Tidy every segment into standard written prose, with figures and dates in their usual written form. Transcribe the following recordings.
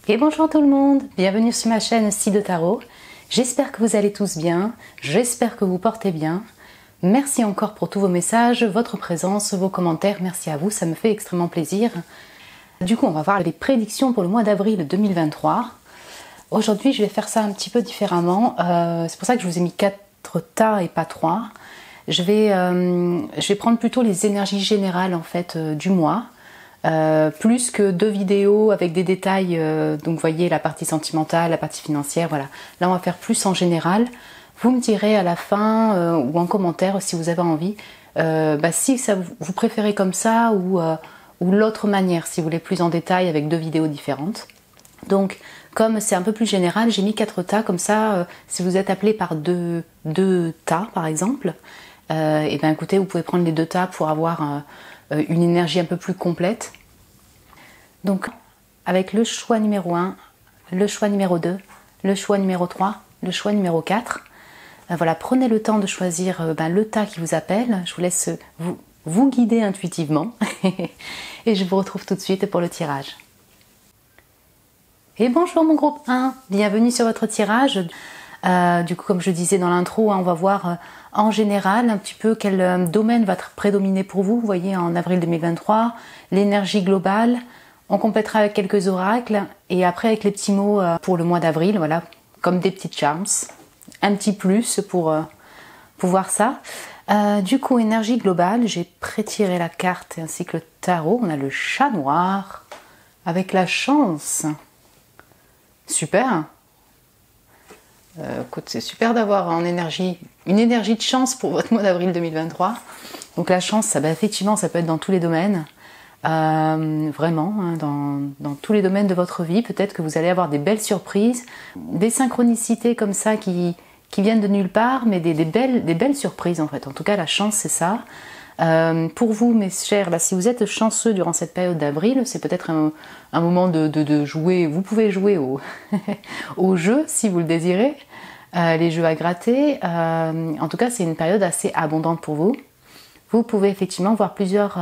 Et bonjour tout le monde, bienvenue sur ma chaîne Si de Tarot. J'espère que vous allez tous bien, j'espère que vous portez bien. Merci encore pour tous vos messages, votre présence, vos commentaires, merci à vous, ça me fait extrêmement plaisir. Du coup, on va voir les prédictions pour le mois d'avril 2023. Aujourd'hui, je vais faire ça un petit peu différemment, c'est pour ça que je vous ai mis 4 tas et pas 3. Je vais prendre plutôt les énergies générales en fait du mois. Plus que 2 vidéos avec des détails, donc vous voyez la partie sentimentale, la partie financière, voilà. Là on va faire plus en général. Vous me direz à la fin ou en commentaire si vous avez envie, si ça, vous préférez comme ça ou l'autre manière, si vous voulez plus en détail avec 2 vidéos différentes. Donc comme c'est un peu plus général, j'ai mis 4 tas comme ça, si vous êtes appelé par deux tas par exemple, et bien écoutez, vous pouvez prendre les 2 tas pour avoir une énergie un peu plus complète. Donc avec le choix numéro 1, le choix numéro 2, le choix numéro 3, le choix numéro 4, voilà, prenez le temps de choisir le tas qui vous appelle. Je vous laisse vous guider intuitivement et je vous retrouve tout de suite pour le tirage. Et bonjour mon groupe 1, bienvenue sur votre tirage. Du coup, comme je disais dans l'intro, on va voir en général un petit peu quel domaine va prédominer pour vous. Vous voyez, en avril 2023, l'énergie globale. On complétera avec quelques oracles et après avec les petits mots pour le mois d'avril, voilà, comme des petites charms. Un petit plus pour voir ça. Du coup, énergie globale, j'ai prétiré la carte ainsi que le tarot. On a le chat noir avec la chance. Super! Écoute, c'est super d'avoir une énergie de chance pour votre mois d'avril 2023. Donc la chance, ça, effectivement, ça peut être dans tous les domaines. Vraiment, hein, dans tous les domaines de votre vie. Peut-être que vous allez avoir des belles surprises, des synchronicités comme ça qui viennent de nulle part, mais des belles surprises en fait. En tout cas, la chance, c'est ça. Pour vous, mes chers, là, si vous êtes chanceux durant cette période d'avril, c'est peut-être un moment de jouer. Vous pouvez jouer au jeu si vous le désirez, les jeux à gratter. En tout cas, c'est une période assez abondante pour vous. Vous pouvez effectivement voir plusieurs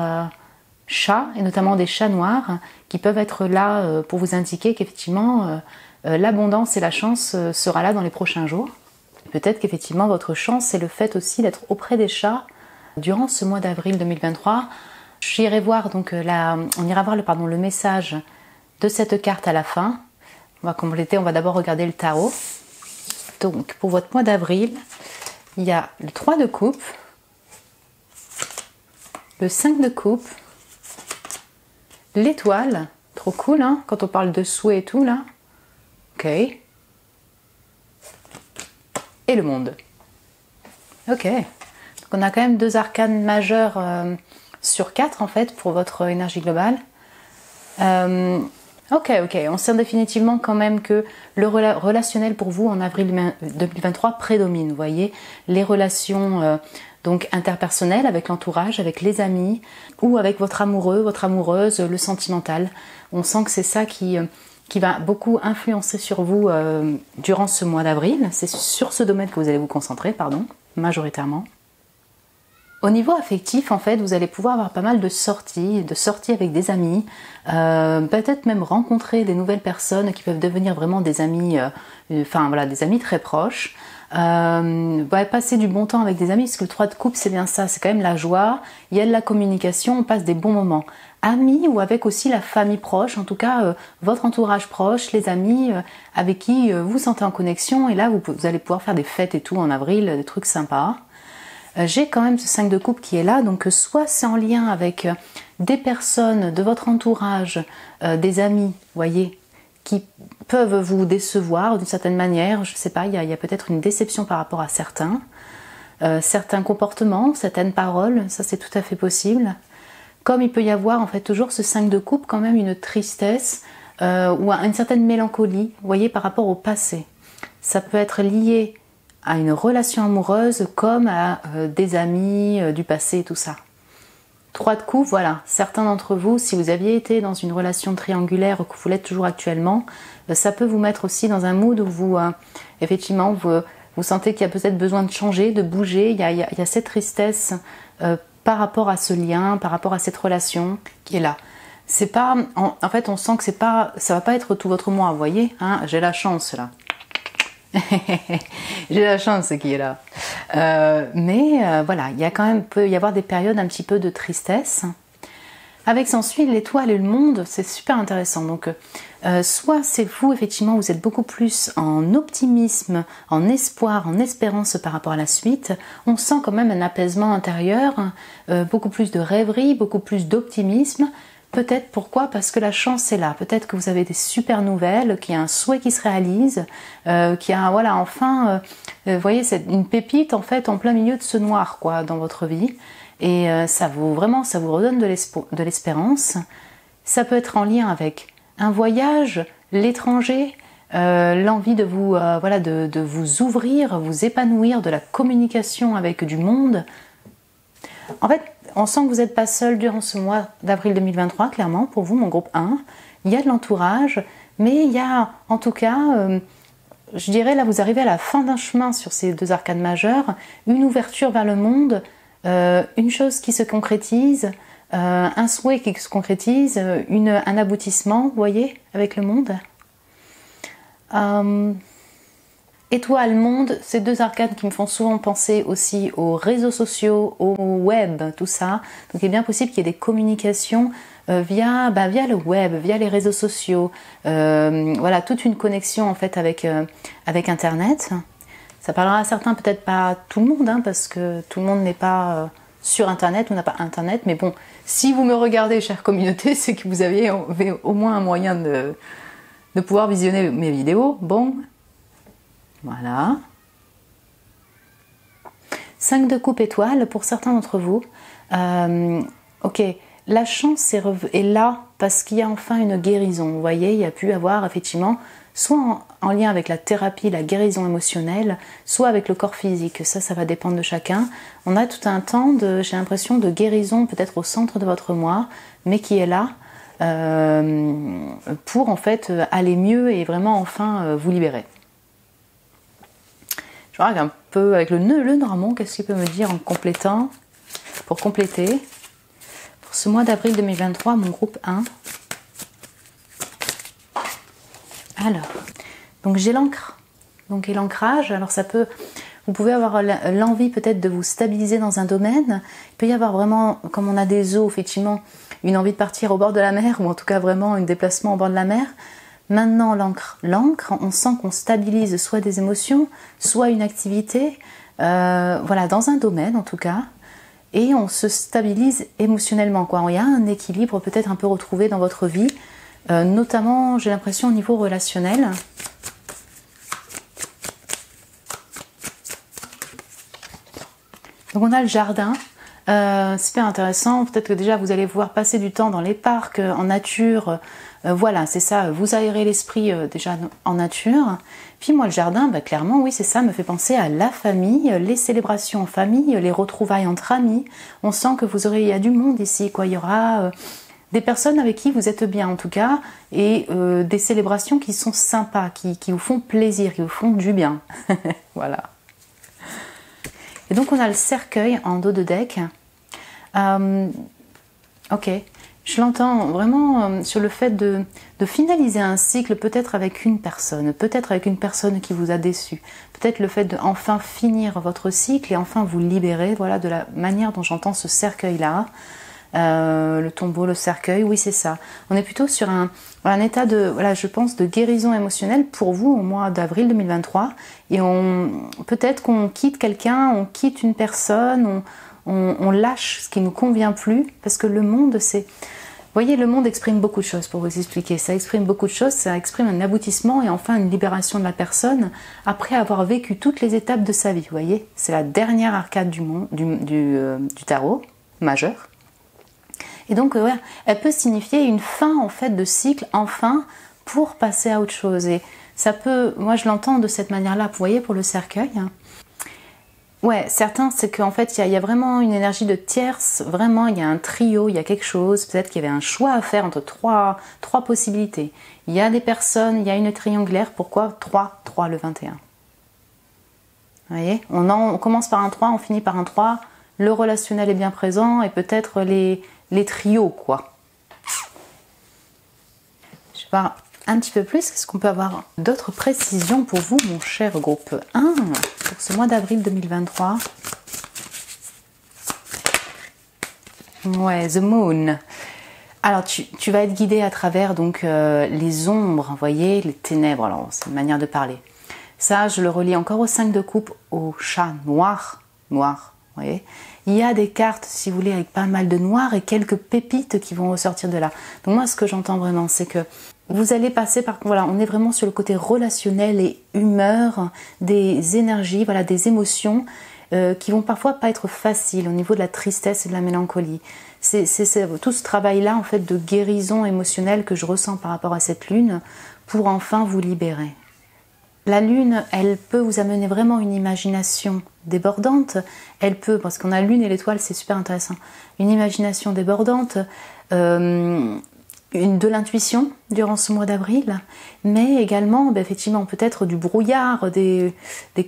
chats, et notamment des chats noirs, qui peuvent être là pour vous indiquer qu'effectivement l'abondance et la chance sera là dans les prochains jours. Peut-être qu'effectivement votre chance, c'est le fait aussi d'être auprès des chats durant ce mois d'avril 2023. J'irai voir donc on ira voir le message de cette carte à la fin. On va compléter, on va d'abord regarder le tarot. Donc pour votre mois d'avril, il y a le 3 de coupe, le 5 de coupe, l'étoile, trop cool hein, quand on parle de souhait et tout là. Ok. Et le monde. Ok. On a quand même 2 arcanes majeures sur 4 en fait pour votre énergie globale. Ok, on sent définitivement quand même que le relationnel pour vous en avril 2023 prédomine. Vous voyez, les relations donc interpersonnelles avec l'entourage, avec les amis ou avec votre amoureux, votre amoureuse, le sentimental. On sent que c'est ça qui va beaucoup influencer sur vous durant ce mois d'avril. C'est sur ce domaine que vous allez vous concentrer, majoritairement. Au niveau affectif, en fait, vous allez pouvoir avoir pas mal de sorties avec des amis, peut-être même rencontrer des nouvelles personnes qui peuvent devenir vraiment des amis, des amis très proches. Passer du bon temps avec des amis, parce que le 3 de coupe, c'est bien ça, c'est quand même la joie, il y a de la communication, on passe des bons moments. Amis ou avec aussi la famille proche, en tout cas votre entourage proche, les amis avec qui vous sentez en connexion, et là vous allez pouvoir faire des fêtes et tout en avril, des trucs sympas. J'ai quand même ce 5 de coupe qui est là, donc soit c'est en lien avec des personnes de votre entourage, des amis, voyez, qui peuvent vous décevoir d'une certaine manière, je sais pas, il y a peut-être une déception par rapport à certains comportements, certaines paroles, ça c'est tout à fait possible. Comme il peut y avoir en fait toujours ce 5 de coupe, quand même une tristesse ou une certaine mélancolie, vous voyez, par rapport au passé. Ça peut être lié à une relation amoureuse comme à des amis du passé, tout ça. 3 de coupe, voilà, certains d'entre vous, si vous aviez été dans une relation triangulaire ou que vous l'êtes toujours actuellement, ça peut vous mettre aussi dans un mood où vous, effectivement, vous sentez qu'il y a peut-être besoin de changer, de bouger, il y a cette tristesse par rapport à ce lien, par rapport à cette relation qui est là. c'est pas, en fait, on sent que c'est pas, ça va pas être tout votre mois, vous voyez, hein, j'ai la chance là. J'ai la chance qui est là. Mais voilà, il y a quand même, peut y avoir des périodes un petit peu de tristesse. Avec s'ensuit l'étoile et le monde, c'est super intéressant. Donc, soit c'est vous, effectivement, vous êtes beaucoup plus en optimisme, en espoir, en espérance par rapport à la suite. On sent quand même un apaisement intérieur, beaucoup plus de rêverie, beaucoup plus d'optimisme. Peut-être pourquoi? Parce que la chance est là. Peut-être que vous avez des super nouvelles, qu'il y a un souhait qui se réalise, qu'il y a, voilà, enfin, vous voyez, c'est une pépite en fait en plein milieu de ce noir, quoi, dans votre vie. Et ça vous redonne de l'espérance. Ça peut être en lien avec un voyage, l'étranger, l'envie de vous, voilà, de vous ouvrir, vous épanouir, de la communication avec du monde. En fait, on sent que vous n'êtes pas seul durant ce mois d'avril 2023, clairement, pour vous, mon groupe 1. Il y a de l'entourage, mais il y a, en tout cas, je dirais, là, vous arrivez à la fin d'un chemin sur ces deux arcades majeures, une ouverture vers le monde, une chose qui se concrétise, un souhait qui se concrétise, un aboutissement, vous voyez, avec le monde. Étoile, monde, ces deux arcades qui me font souvent penser aussi aux réseaux sociaux, au web, tout ça. Donc il est bien possible qu'il y ait des communications via le web, via les réseaux sociaux. Voilà, toute une connexion en fait avec Internet. Ça parlera à certains, peut-être pas à tout le monde, hein, parce que tout le monde n'est pas sur Internet ou n'a pas Internet. Mais bon, si vous me regardez, chère communauté, c'est que vous avez au moins un moyen de pouvoir visionner mes vidéos. Bon. Voilà. 5 de coupe étoile pour certains d'entre vous. Ok, la chance est là parce qu'il y a enfin une guérison. Vous voyez, il y a pu avoir effectivement, soit en lien avec la thérapie, la guérison émotionnelle, soit avec le corps physique. Ça va dépendre de chacun. On a tout un temps, j'ai l'impression, de guérison peut-être au centre de votre moi, mais qui est là pour en fait aller mieux et vraiment enfin vous libérer. Je regarde un peu avec le Normand, qu'est-ce qu'il peut me dire en complétant, pour compléter. Pour ce mois d'avril 2023, mon groupe 1. Alors, donc j'ai l'encre. Donc et l'ancrage, alors vous pouvez avoir l'envie peut-être de vous stabiliser dans un domaine. Il peut y avoir vraiment, comme on a des eaux, effectivement, une envie de partir au bord de la mer, ou en tout cas vraiment un déplacement au bord de la mer. Maintenant, l'encre, on sent qu'on stabilise soit des émotions, soit une activité, voilà, dans un domaine en tout cas, et on se stabilise émotionnellement, quoi. Il y a un équilibre peut-être un peu retrouvé dans votre vie, notamment, j'ai l'impression, au niveau relationnel. Donc on a le jardin. Super intéressant, peut-être que déjà vous allez pouvoir passer du temps dans les parcs, en nature, voilà, c'est ça, vous aérez l'esprit déjà en nature. Puis moi le jardin, clairement oui c'est ça, me fait penser à la famille, les célébrations en famille, les retrouvailles entre amis. On sent que il y a du monde ici, quoi. Il y aura des personnes avec qui vous êtes bien en tout cas, et des célébrations qui sont sympas, qui vous font plaisir, qui vous font du bien. Voilà. Et donc on a le cercueil en dos de deck. Ok, je l'entends vraiment sur le fait de finaliser un cycle, peut-être avec une personne qui vous a déçu. Peut-être le fait de enfin finir votre cycle et enfin vous libérer, voilà, de la manière dont j'entends ce cercueil-là. Le tombeau, le cercueil, oui c'est ça. On est plutôt sur un état de, voilà, je pense, de guérison émotionnelle pour vous au mois d'avril 2023. Et peut-être qu'on quitte quelqu'un, on quitte une personne, on lâche ce qui ne nous convient plus, parce que le monde, vous voyez, le monde exprime beaucoup de choses, pour vous expliquer. Ça exprime beaucoup de choses, ça exprime un aboutissement et enfin une libération de la personne après avoir vécu toutes les étapes de sa vie. Vous voyez, c'est la dernière arcade du tarot majeur. Et donc, ouais, elle peut signifier une fin en fait de cycle, enfin, pour passer à autre chose. Et ça peut, moi je l'entends de cette manière-là, vous voyez, pour le cercueil. Ouais, certains, c'est qu'en fait, il y a vraiment une énergie de tierce, vraiment, il y a un trio, il y a quelque chose, peut-être qu'il y avait un choix à faire entre trois possibilités. Il y a des personnes, il y a une triangulaire, pourquoi 3 le 21. Vous voyez, on commence par un 3, on finit par un 3, le relationnel est bien présent, et peut-être les trios, quoi. voir un petit peu plus. Est-ce qu'on peut avoir d'autres précisions pour vous, mon cher groupe 1, pour ce mois d'avril 2023? Ouais, The Moon. Alors, tu vas être guidé à travers donc les ombres, vous voyez, les ténèbres. Alors, c'est une manière de parler. Ça, je le relie encore au 5 de coupe, au chat noir. Noir, vous voyez. Il y a des cartes, si vous voulez, avec pas mal de noir et quelques pépites qui vont ressortir de là. Donc moi, ce que j'entends vraiment, c'est que vous allez passer par... Voilà, on est vraiment sur le côté relationnel et humeur, des énergies, voilà, des émotions qui vont parfois pas être faciles au niveau de la tristesse et de la mélancolie. C'est tout ce travail-là, en fait, de guérison émotionnelle que je ressens par rapport à cette lune pour enfin vous libérer. La lune, elle peut vous amener vraiment une imagination débordante. Elle peut, parce qu'on a lune et l'étoile, c'est super intéressant. Une imagination débordante, de l'intuition durant ce mois d'avril, mais également, effectivement, peut-être du brouillard, des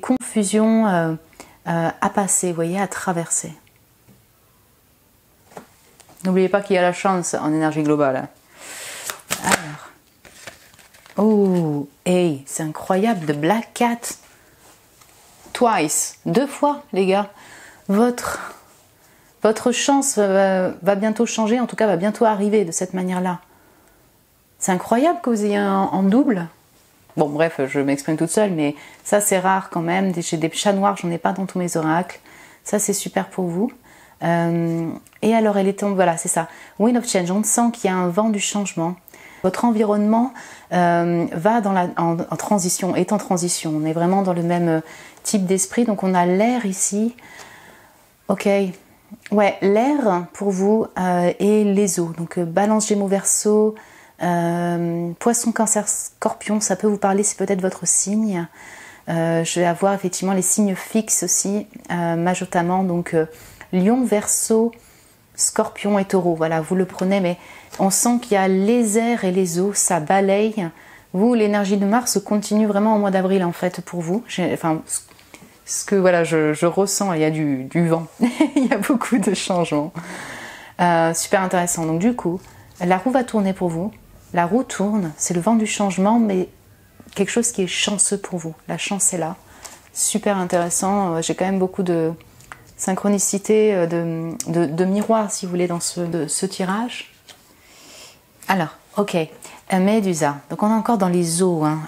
confusions à passer, vous voyez, à traverser. N'oubliez pas qu'il y a la chance en énergie globale. Alors. Oh, hey, c'est incroyable, de Black Cat. Twice, 2 fois, les gars. Votre chance va bientôt changer, en tout cas va bientôt arriver de cette manière-là. C'est incroyable que vous ayez en double. Bon, bref, je m'exprime toute seule, mais ça c'est rare quand même. J'ai des chats noirs, j'en ai pas dans tous mes oracles. Ça c'est super pour vous. Et alors elle est tombée, voilà, c'est ça. Wind of Change, on sent qu'il y a un vent du changement. Votre environnement va en transition, est en transition. On est vraiment dans le même type d'esprit. Donc on a l'air ici. Ok. Ouais, l'air pour vous et les eaux. Donc Balance, Gémeaux, Verseau, Poisson, Cancer, Scorpion. Ça peut vous parler, c'est peut-être votre signe. Je vais avoir effectivement les signes fixes aussi, majoritairement. Donc Lion, Verseau, Scorpion et Taureau. Voilà, vous le prenez, mais on sent qu'il y a les airs et les eaux, ça balaye. Vous, l'énergie de Mars continue vraiment au mois d'avril en fait pour vous. Enfin, ce que voilà, je ressens, il y a du vent, il y a beaucoup de changements. Super intéressant. Donc du coup, la roue va tourner pour vous. La roue tourne, c'est le vent du changement, mais quelque chose qui est chanceux pour vous. La chance est là. Super intéressant. J'ai quand même beaucoup de synchronicité, de miroir, si vous voulez, dans ce tirage. Alors, ok, Médusa. Donc on est encore dans les eaux. Hein.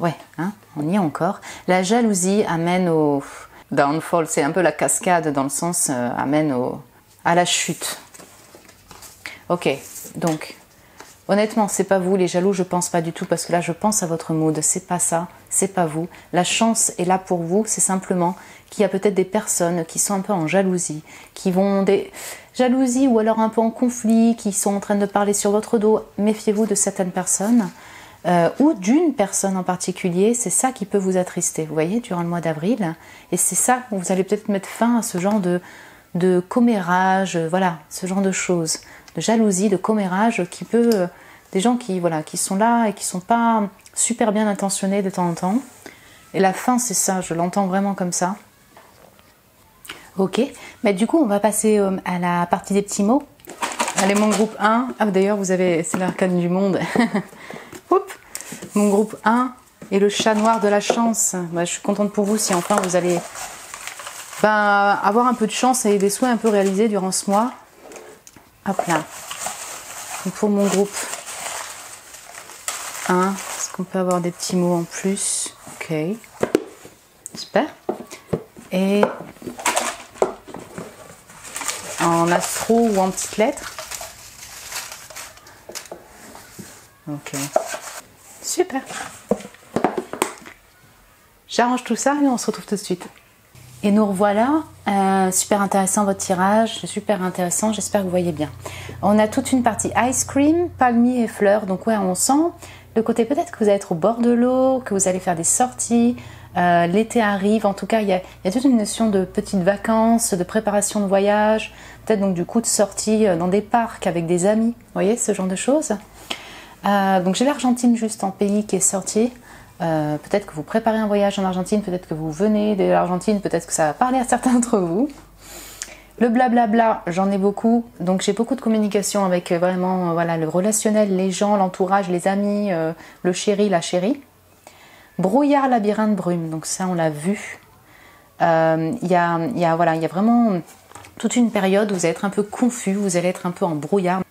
Ouais, hein, on y est encore. La jalousie amène au downfall. C'est un peu la cascade dans le sens amène à la chute. Ok, donc honnêtement, c'est pas vous les jaloux, je pense pas du tout parce que là je pense à votre mood, c'est pas ça, c'est pas vous. La chance est là pour vous, c'est simplement qu'il y a peut-être des personnes qui sont un peu en jalousie, qui vont des jalousies ou alors un peu en conflit, qui sont en train de parler sur votre dos. Méfiez-vous de certaines personnes ou d'une personne en particulier, c'est ça qui peut vous attrister, vous voyez, durant le mois d'avril. Et c'est ça, vous allez peut-être mettre fin à ce genre de commérage, voilà, ce genre de choses. De jalousie, de commérage qui peut... des gens qui, voilà, qui sont là et qui sont pas super bien intentionnés de temps en temps. Et la fin, c'est ça, je l'entends vraiment comme ça. Ok, mais du coup, on va passer à la partie des petits mots. Allez, mon groupe 1. Ah, d'ailleurs, vous avez... C'est l'arcane du monde. Oups. Mon groupe 1 et le chat noir de la chance. Bah, je suis contente pour vous si enfin vous allez avoir un peu de chance et des souhaits un peu réalisés durant ce mois. Hop là. Donc pour mon groupe 1, est-ce qu'on peut avoir des petits mots en plus? Ok. Super. Et en astro ou en petites lettres? Ok. Super. J'arrange tout ça et on se retrouve tout de suite. Et nous revoilà, super intéressant votre tirage, super intéressant, j'espère que vous voyez bien. On a toute une partie ice cream, palmier et fleurs, donc ouais, on sent le côté peut-être que vous allez être au bord de l'eau, que vous allez faire des sorties, l'été arrive, en tout cas il y a toute une notion de petites vacances, de préparation de voyage, peut-être donc du coup de sortie dans des parcs avec des amis, vous voyez, ce genre de choses. Donc j'ai l'Argentine juste en pays qui est sorti. Peut-être que vous préparez un voyage en Argentine, peut-être que vous venez de l'Argentine, peut-être que ça va parler à certains d'entre vous. Le blablabla, j'en ai beaucoup, donc j'ai beaucoup de communication avec vraiment voilà, le relationnel, les gens, l'entourage, les amis, le chéri, la chérie. Brouillard, labyrinthe, brume, donc ça on l'a vu. Il y a vraiment toute une période où vous allez être un peu confus, vous allez être un peu en brouillard.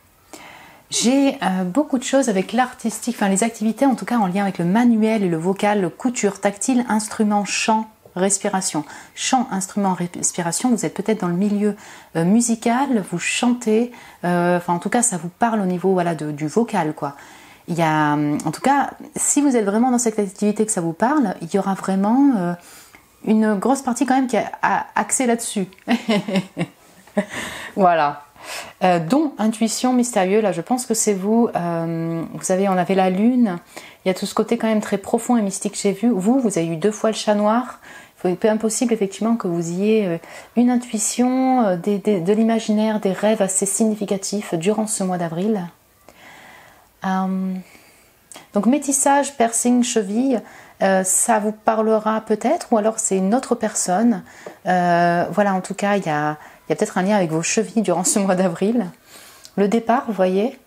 J'ai beaucoup de choses avec l'artistique, enfin les activités en tout cas en lien avec le manuel et le vocal, le couture, tactile, instrument, chant, respiration. Chant, instrument, respiration, vous êtes peut-être dans le milieu musical, vous chantez, enfin en tout cas ça vous parle au niveau voilà, du vocal quoi. Il y a, en tout cas, si vous êtes vraiment dans cette activité que ça vous parle, il y aura vraiment une grosse partie quand même qui est axée là-dessus. Voilà. Don, intuition, mystérieux, là je pense que c'est vous. Vous savez, on avait la lune, il y a tout ce côté quand même très profond et mystique que j'ai vu. Vous avez eu 2 fois le chat noir. Il est impossible effectivement que vous ayez une intuition, de l'imaginaire, des rêves assez significatifs durant ce mois d'avril. Donc métissage, piercing, cheville, ça vous parlera peut-être, ou alors c'est une autre personne. Voilà, en tout cas, il y a peut-être un lien avec vos chevilles durant ce mois d'avril. Le départ, vous voyez,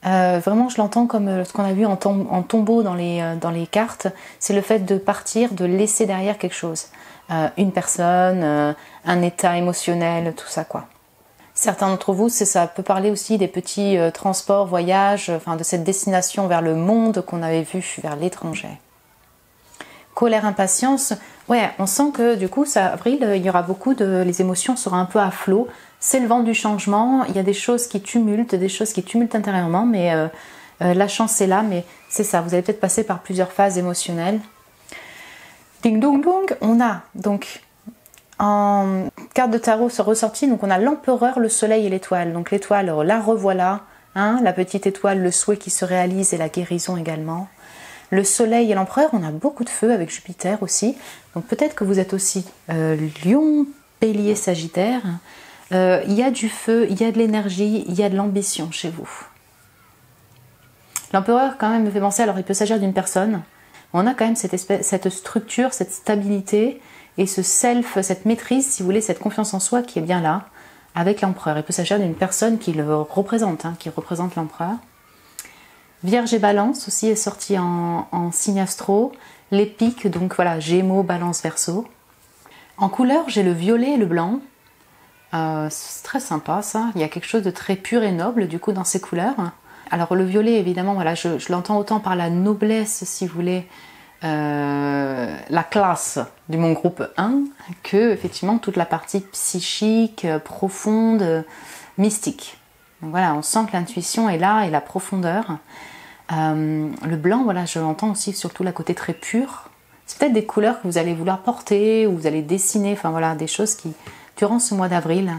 vraiment je l'entends comme ce qu'on a vu en tombeau dans les cartes, c'est le fait de partir, de laisser derrière quelque chose. Une personne, un état émotionnel, tout ça quoi. Certains d'entre vous, ça peut parler aussi des petits transports, voyages, enfin de cette destination vers le monde qu'on avait vu, vers l'étranger. Colère, impatience, ouais, on sent que du coup, avril, il y aura beaucoup les émotions seront un peu à flot. C'est le vent du changement, il y a des choses qui tumultent, intérieurement, mais la chance est là, mais c'est ça, vous allez peut-être passer par plusieurs phases émotionnelles. Ding dong dong, on a donc en carte de tarot ressortie, donc on a l'empereur, le soleil et l'étoile. Donc l'étoile, la revoilà, hein, la petite étoile, le souhait qui se réalise et la guérison également. Le soleil et l'empereur, on a beaucoup de feu avec Jupiter aussi. Donc peut-être que vous êtes aussi Lion, Bélier, Sagittaire. Il y a du feu, il y a de l'énergie, il y a de l'ambition chez vous. L'empereur quand même me fait penser, alors il peut s'agir d'une personne. On a quand même cette structure, cette stabilité et ce self, cette maîtrise, si vous voulez, cette confiance en soi qui est bien là avec l'empereur. Il peut s'agir d'une personne qui le représente, hein, qui représente l'empereur. Vierge et Balance aussi est sorti en signe astro. Les pics, donc voilà, Gémeaux, Balance, Verseau. En couleur, j'ai le violet et le blanc. C'est très sympa ça. Il y a quelque chose de très pur et noble du coup dans ces couleurs. Alors le violet, évidemment, voilà, je l'entends autant par la noblesse, si vous voulez, la classe de mon groupe 1, que effectivement toute la partie psychique, profonde, mystique. Donc voilà, on sent que l'intuition est là et la profondeur. Le blanc, voilà, je l'entends aussi surtout la côté très pur. C'est peut-être des couleurs que vous allez vouloir porter ou vous allez dessiner, enfin voilà, des choses qui, durant ce mois d'avril,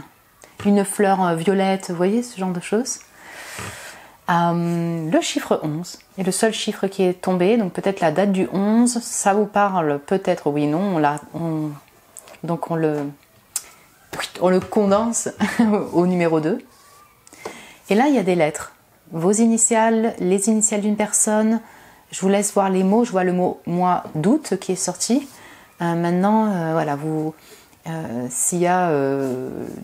une fleur violette, vous voyez, ce genre de choses. Le chiffre 11 est le seul chiffre qui est tombé, donc peut-être la date du 11, ça vous parle peut-être, oui, non, donc on le condense au numéro 2. Et là, il y a des lettres. Vos initiales, les initiales d'une personne. Je vous laisse voir les mots. Je vois le mot mois d'août qui est sorti. Maintenant, voilà, s'il y a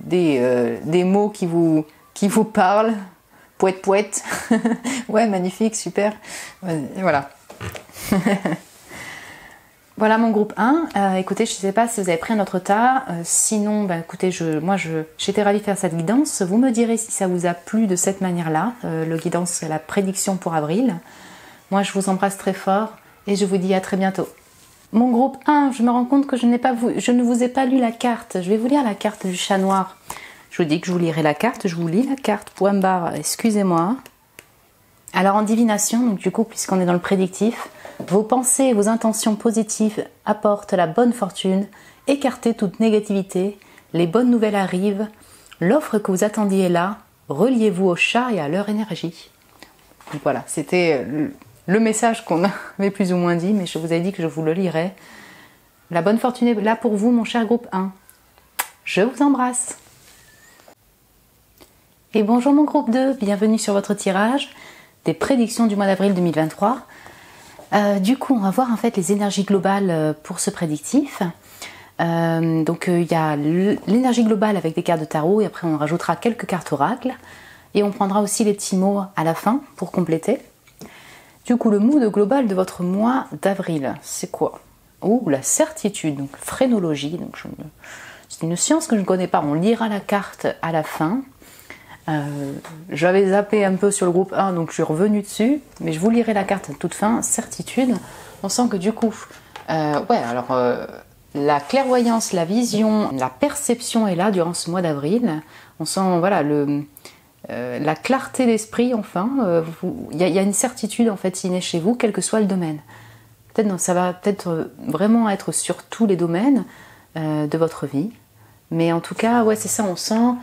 des mots qui vous parlent, poète poète. Ouais, magnifique, super. Voilà. Voilà mon groupe 1. Écoutez, je ne sais pas si vous avez pris un autre tas. Sinon, bah, écoutez, j'étais ravie de faire cette guidance. Vous me direz si ça vous a plu de cette manière-là. Le guidance, la prédiction pour avril. Moi, je vous embrasse très fort et je vous dis à très bientôt. Mon groupe 1, je me rends compte que je ne vous ai pas lu la carte. Je vais vous lire la carte du chat noir. Je vous dis que je vous lirai la carte. Je vous lis la carte. Point barre, excusez-moi. Alors en divination, donc du coup, puisqu'on est dans le prédictif, vos pensées et vos intentions positives apportent la bonne fortune, écartez toute négativité, les bonnes nouvelles arrivent, l'offre que vous attendiez est là, reliez-vous au chat et à leur énergie. Donc voilà, c'était le message qu'on avait plus ou moins dit, mais je vous ai dit que je vous le lirai. La bonne fortune est là pour vous, mon cher groupe 1. Je vous embrasse. Et bonjour mon groupe 2, bienvenue sur votre tirage des prédictions du mois d'avril 2023. Du coup, on va voir en fait les énergies globales pour ce prédictif. Donc il y a l'énergie globale avec des cartes de tarot et après on rajoutera quelques cartes oracles et on prendra aussi les petits mots à la fin pour compléter. Du coup, le mood global de votre mois d'avril, c'est quoi? La certitude, donc phrénologie. Donc c'est une science que je ne connais pas. On lira la carte à la fin. J'avais zappé un peu sur le groupe 1, donc je suis revenue dessus. Mais je vous lirai la carte à toute fin. Certitude. On sent que du coup, la clairvoyance, la vision, la perception est là durant ce mois d'avril. On sent, voilà, la clarté d'esprit, enfin, il y a une certitude en fait innée chez vous, quel que soit le domaine. Peut-être ça va peut-être vraiment être sur tous les domaines de votre vie, mais en tout cas, ouais, c'est ça, on sent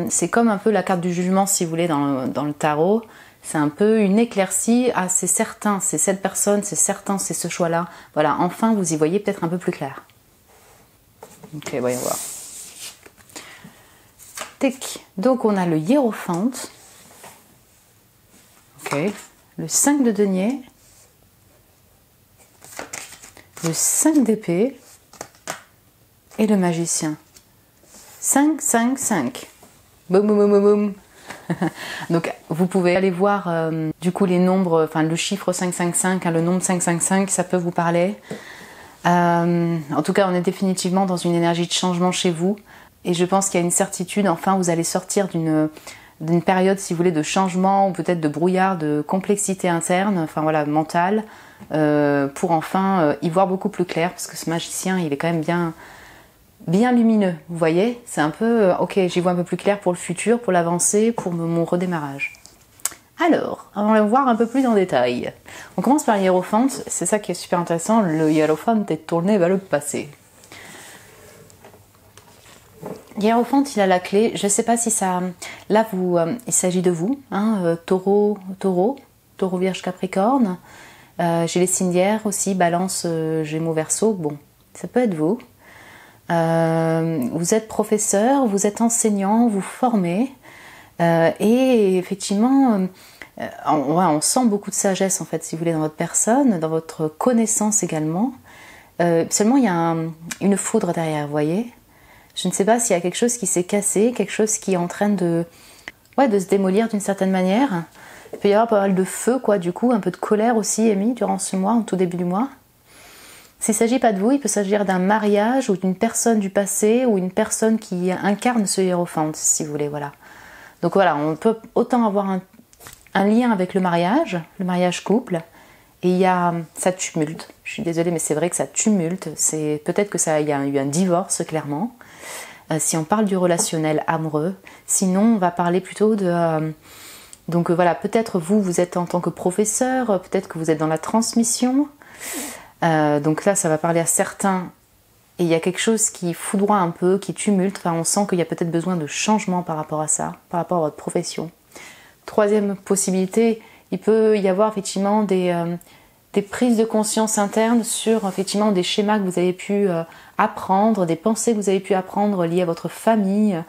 c'est comme un peu la carte du jugement, si vous voulez, dans le tarot. C'est un peu une éclaircie. Ah, c'est certain, c'est cette personne, c'est certain, c'est ce choix-là. Voilà, enfin, vous y voyez peut-être un peu plus clair. Ok, voyons voir. Donc on a le hiérophant, ok, le 5 de denier, le 5 d'épée et le magicien. 5, 5, 5. Boum, boum, boum, boum. Donc vous pouvez aller voir du coup les nombres, enfin le chiffre 555, le nombre 555, ça peut vous parler. En tout cas, on est définitivement dans une énergie de changement chez vous. Et je pense qu'il y a une certitude, enfin vous allez sortir d'une période, si vous voulez, de changement ou peut-être de brouillard, de complexité interne, enfin voilà, mentale, pour enfin y voir beaucoup plus clair, parce que ce magicien, il est quand même bien lumineux, vous voyez. C'est un peu, ok, j'y vois un peu plus clair pour le futur, pour l'avancée, pour mon redémarrage. Alors, on va voir un peu plus en détail. On commence par l'hiérophant, c'est ça qui est super intéressant, le hiérophant est tourné vers le passé. Hiérophant, il a la clé. Je ne sais pas si ça... Là, il s'agit de vous, hein, taureau, vierge, capricorne. J'ai les signes d'hier aussi, balance, gémeaux, verseau. Bon, ça peut être vous. Vous êtes professeur, vous êtes enseignant, vous formez. Et effectivement, on sent beaucoup de sagesse, en fait, si vous voulez, dans votre personne, dans votre connaissance également. Seulement, il y a une foudre derrière, vous voyez. Je ne sais pas s'il y a quelque chose qui s'est cassé, quelque chose qui est en train de se démolir d'une certaine manière. Il peut y avoir pas mal de feu, quoi, du coup, un peu de colère aussi émis durant ce mois, en tout début du mois. S'il ne s'agit pas de vous, il peut s'agir d'un mariage ou d'une personne du passé ou une personne qui incarne ce hiérophant, si vous voulez, voilà. Donc voilà, on peut autant avoir un lien avec le mariage couple, et ça tumulte. Je suis désolée, mais c'est vrai que ça tumulte. Peut-être que il y a eu un divorce, clairement. Si on parle du relationnel amoureux. Sinon, on va parler plutôt de... donc voilà, peut-être vous êtes en tant que professeur, peut-être que vous êtes dans la transmission. Donc là, ça va parler à certains. Et il y a quelque chose qui foudroie un peu, qui tumulte. Enfin, on sent qu'il y a peut-être besoin de changement par rapport à ça, par rapport à votre profession. Troisième possibilité, il peut y avoir effectivement des prises de conscience internes sur effectivement des schémas que vous avez pu apprendre, des pensées que vous avez pu apprendre liées à votre famille,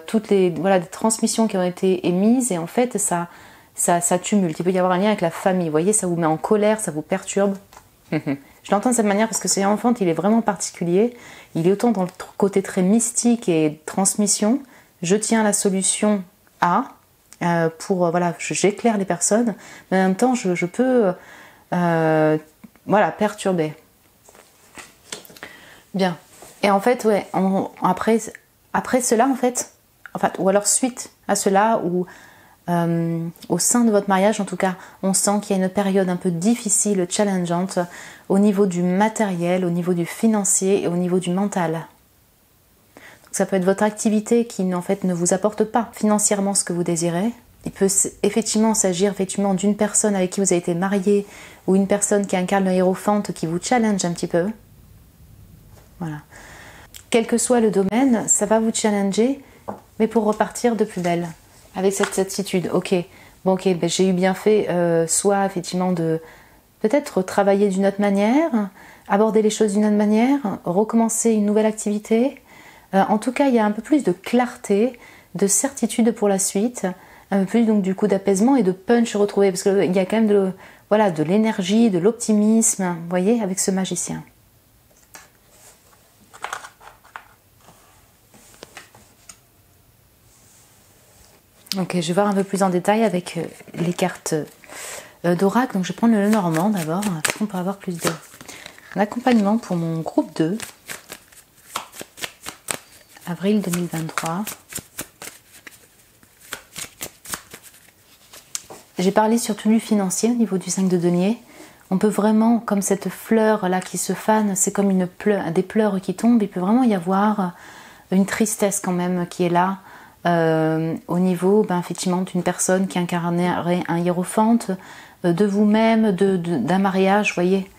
toutes des transmissions qui ont été émises, et en fait ça tumulte. Il peut y avoir un lien avec la famille, vous voyez, ça vous met en colère, ça vous perturbe. Je l'entends de cette manière parce que ce enfant, il est vraiment particulier. Il est autant dans le côté très mystique et transmission. Je tiens la solution A pour j'éclaire les personnes, mais en même temps je peux perturber. Bien. Et en fait, ouais, après cela, en fait, ou alors suite à cela, ou au sein de votre mariage, en tout cas, on sent qu'il y a une période un peu difficile, challengeante, au niveau du matériel, au niveau du financier et au niveau du mental. Donc, ça peut être votre activité qui, en fait, ne vous apporte pas financièrement ce que vous désirez. Il peut effectivement s'agir d'une personne avec qui vous avez été marié, ou une personne qui incarne le hiérophant qui vous challenge un petit peu. Voilà. Quel que soit le domaine, ça va vous challenger, mais pour repartir de plus belle. Avec cette certitude, j'ai eu bien fait, soit effectivement de peut-être travailler d'une autre manière, aborder les choses d'une autre manière, recommencer une nouvelle activité. En tout cas, il y a un peu plus de clarté, de certitude pour la suite. un peu plus donc du coup d'apaisement et de punch retrouvé, parce qu'il y a quand même voilà, de l'énergie, de l'optimisme, vous voyez, avec ce magicien. Ok, je vais voir un peu plus en détail avec les cartes d'oracle. Donc je vais prendre le Lenormand d'abord, on peut avoir plus d'accompagnement pour mon groupe 2. Avril 2023. J'ai parlé surtout du financier au niveau du 5 de denier. On peut vraiment, comme cette fleur là qui se fane, c'est comme des pleurs qui tombent, il peut vraiment y avoir une tristesse quand même qui est là au niveau effectivement d'une personne qui incarnerait un hiérophante, de vous-même, d'un mariage, vous voyez.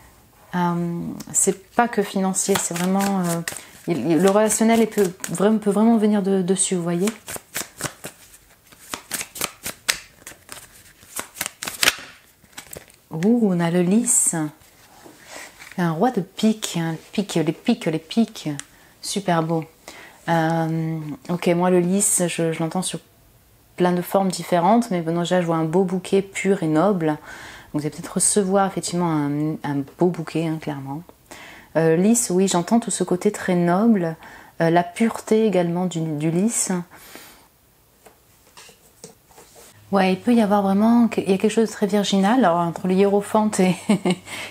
C'est pas que financier, c'est vraiment... le relationnel peut vraiment venir dessus, vous voyez. Ouh, on a le lys. Un roi de pique, hein, les piques. Super beau. Ok, moi le lys, je l'entends sur plein de formes différentes, mais bon, déjà je vois un beau bouquet pur et noble. Donc vous allez peut-être recevoir effectivement un beau bouquet, hein, clairement. Lys, oui, j'entends tout ce côté très noble, la pureté également du lys. Ouais, il peut y avoir vraiment, il y a quelque chose de très virginal alors, entre le hiérophante et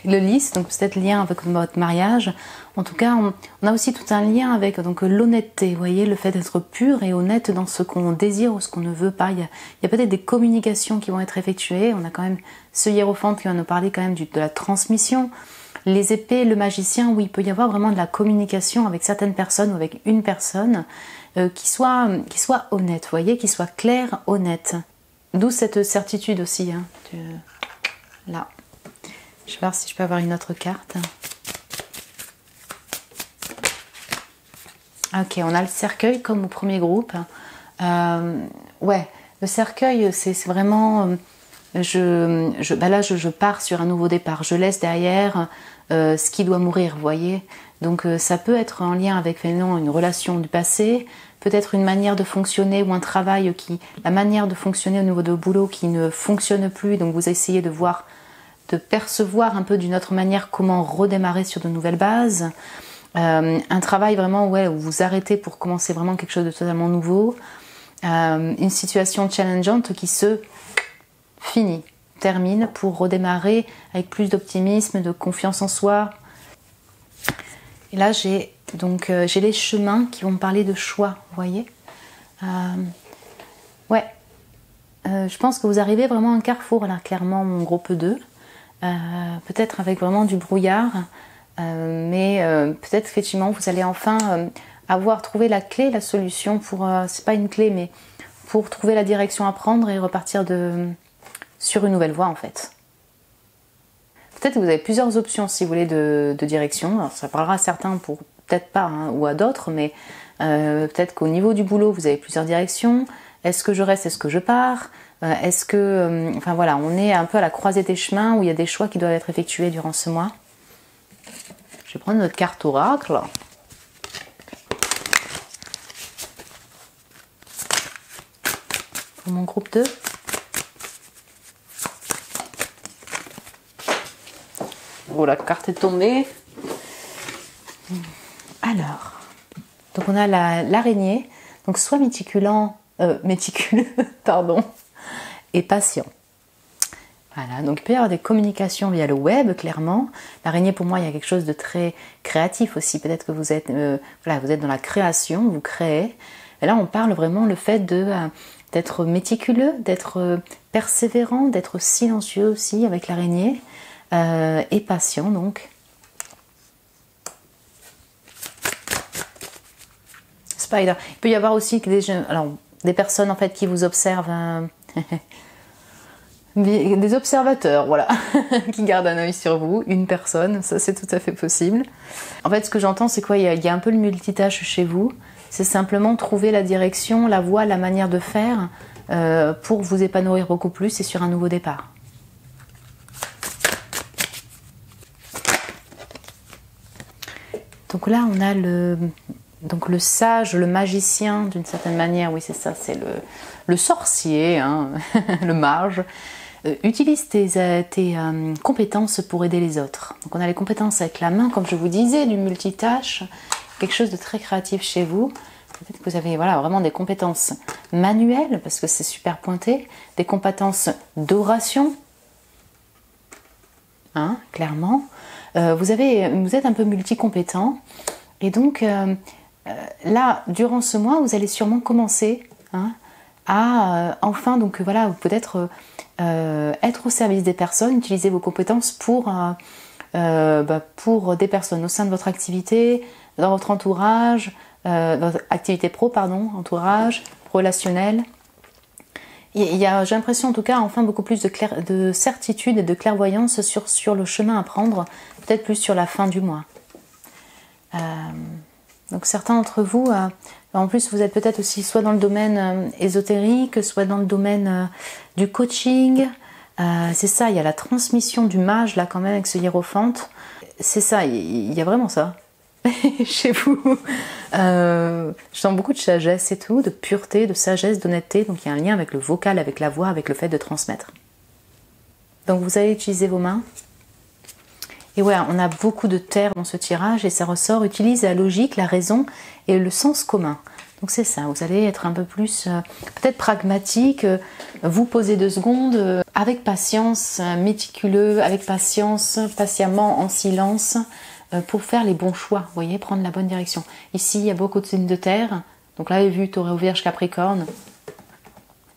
le lys, donc peut-être lien avec votre mariage. En tout cas, on a aussi tout un lien avec donc l'honnêteté, vous voyez, le fait d'être pur et honnête dans ce qu'on désire ou ce qu'on ne veut pas. Il y a peut-être des communications qui vont être effectuées. On a quand même ce hiérophante qui va nous parler quand même de la transmission. Les épées, le magicien, oui, il peut y avoir vraiment de la communication avec certaines personnes ou avec une personne qui soit honnête, vous voyez, qui soit claire, honnête. D'où cette certitude aussi. Hein, là. Je vais voir si je peux avoir une autre carte. Ok, on a le cercueil comme au premier groupe. Ouais, le cercueil, c'est vraiment... là, je pars sur un nouveau départ. Je laisse derrière ce qui doit mourir, vous voyez. Donc ça peut être en lien avec une relation du passé, peut-être une manière de fonctionner ou un travail la manière de fonctionner au niveau de boulot qui ne fonctionne plus. Donc vous essayez de percevoir un peu d'une autre manière comment redémarrer sur de nouvelles bases. Un travail vraiment où vous arrêtez pour commencer vraiment quelque chose de totalement nouveau. Une situation challengeante qui se termine pour redémarrer avec plus d'optimisme, de confiance en soi. Et là j'ai les chemins qui vont me parler de choix, vous voyez. Je pense que vous arrivez vraiment à un carrefour là, clairement mon groupe 2. Peut-être avec vraiment du brouillard, mais peut-être effectivement vous allez enfin avoir trouvé la clé, la solution pour, c'est pas une clé, mais pour trouver la direction à prendre et repartir sur une nouvelle voie en fait. Peut-être que vous avez plusieurs options si vous voulez de direction. Alors, ça parlera à certains, pour peut-être pas, hein, ou à d'autres, mais peut-être qu'au niveau du boulot vous avez plusieurs directions. Est-ce que je reste, est-ce que je pars, est-ce que... enfin voilà, on est un peu à la croisée des chemins où il y a des choix qui doivent être effectués durant ce mois. Je vais prendre notre carte oracle. Pour mon groupe 2. Oh, la carte est tombée. Alors, donc on a l'araignée. Donc soit méticuleux, pardon, et patient. Voilà, donc il peut y avoir des communications via le web, clairement. L'araignée, pour moi, il y a quelque chose de très créatif aussi. Peut-être que vous êtes dans la création, vous créez. Et là, on parle vraiment le fait d'être méticuleux, d'être persévérant, d'être silencieux aussi avec l'araignée, et patient, donc. Spider. Il peut y avoir aussi des personnes en fait qui vous observent, des observateurs, voilà, qui gardent un œil sur vous, une personne, ça c'est tout à fait possible. En fait, ce que j'entends, c'est quoi, il y a un peu le multitâche chez vous. C'est simplement trouver la direction, la voie, la manière de faire pour vous épanouir beaucoup plus et sur un nouveau départ. Donc là, on a le sage, le magicien, d'une certaine manière, oui c'est ça, c'est le sorcier, hein, le mage, utilise tes compétences pour aider les autres. Donc on a les compétences avec la main, comme je vous disais, du multitâche, quelque chose de très créatif chez vous. Peut-être que vous avez voilà, vraiment des compétences manuelles, parce que c'est super pointé, des compétences d'oration, hein, clairement. Vous êtes un peu multicompétent, et donc là, durant ce mois, vous allez sûrement commencer hein, à enfin, donc voilà, peut-être être au service des personnes, utiliser vos compétences pour des personnes au sein de votre activité, dans votre entourage, votre activité pro, pardon, entourage, relationnel. Il y a, j'ai l'impression en tout cas, enfin beaucoup plus de certitude et de clairvoyance sur le chemin à prendre, peut-être plus sur la fin du mois. Donc certains d'entre vous, en plus vous êtes peut-être aussi soit dans le domaine ésotérique, soit dans le domaine du coaching. C'est ça, il y a la transmission du mage là quand même avec ce hiérophante. C'est ça, il y a vraiment ça chez vous. Je sens beaucoup de sagesse et tout, de pureté, de sagesse, d'honnêteté. Donc il y a un lien avec le vocal, avec la voix, avec le fait de transmettre. Donc vous allez utiliser vos mains. Et ouais, on a beaucoup de terre dans ce tirage et ça ressort, utilise la logique, la raison et le sens commun. Donc c'est ça, vous allez être un peu plus peut-être pragmatique, vous posez 2 secondes, avec patience, méticuleux, avec patience, patiemment, en silence, pour faire les bons choix, vous voyez, prendre la bonne direction. Ici, il y a beaucoup de signes de terre, donc là, vu Taureau, Vierge, Capricorne,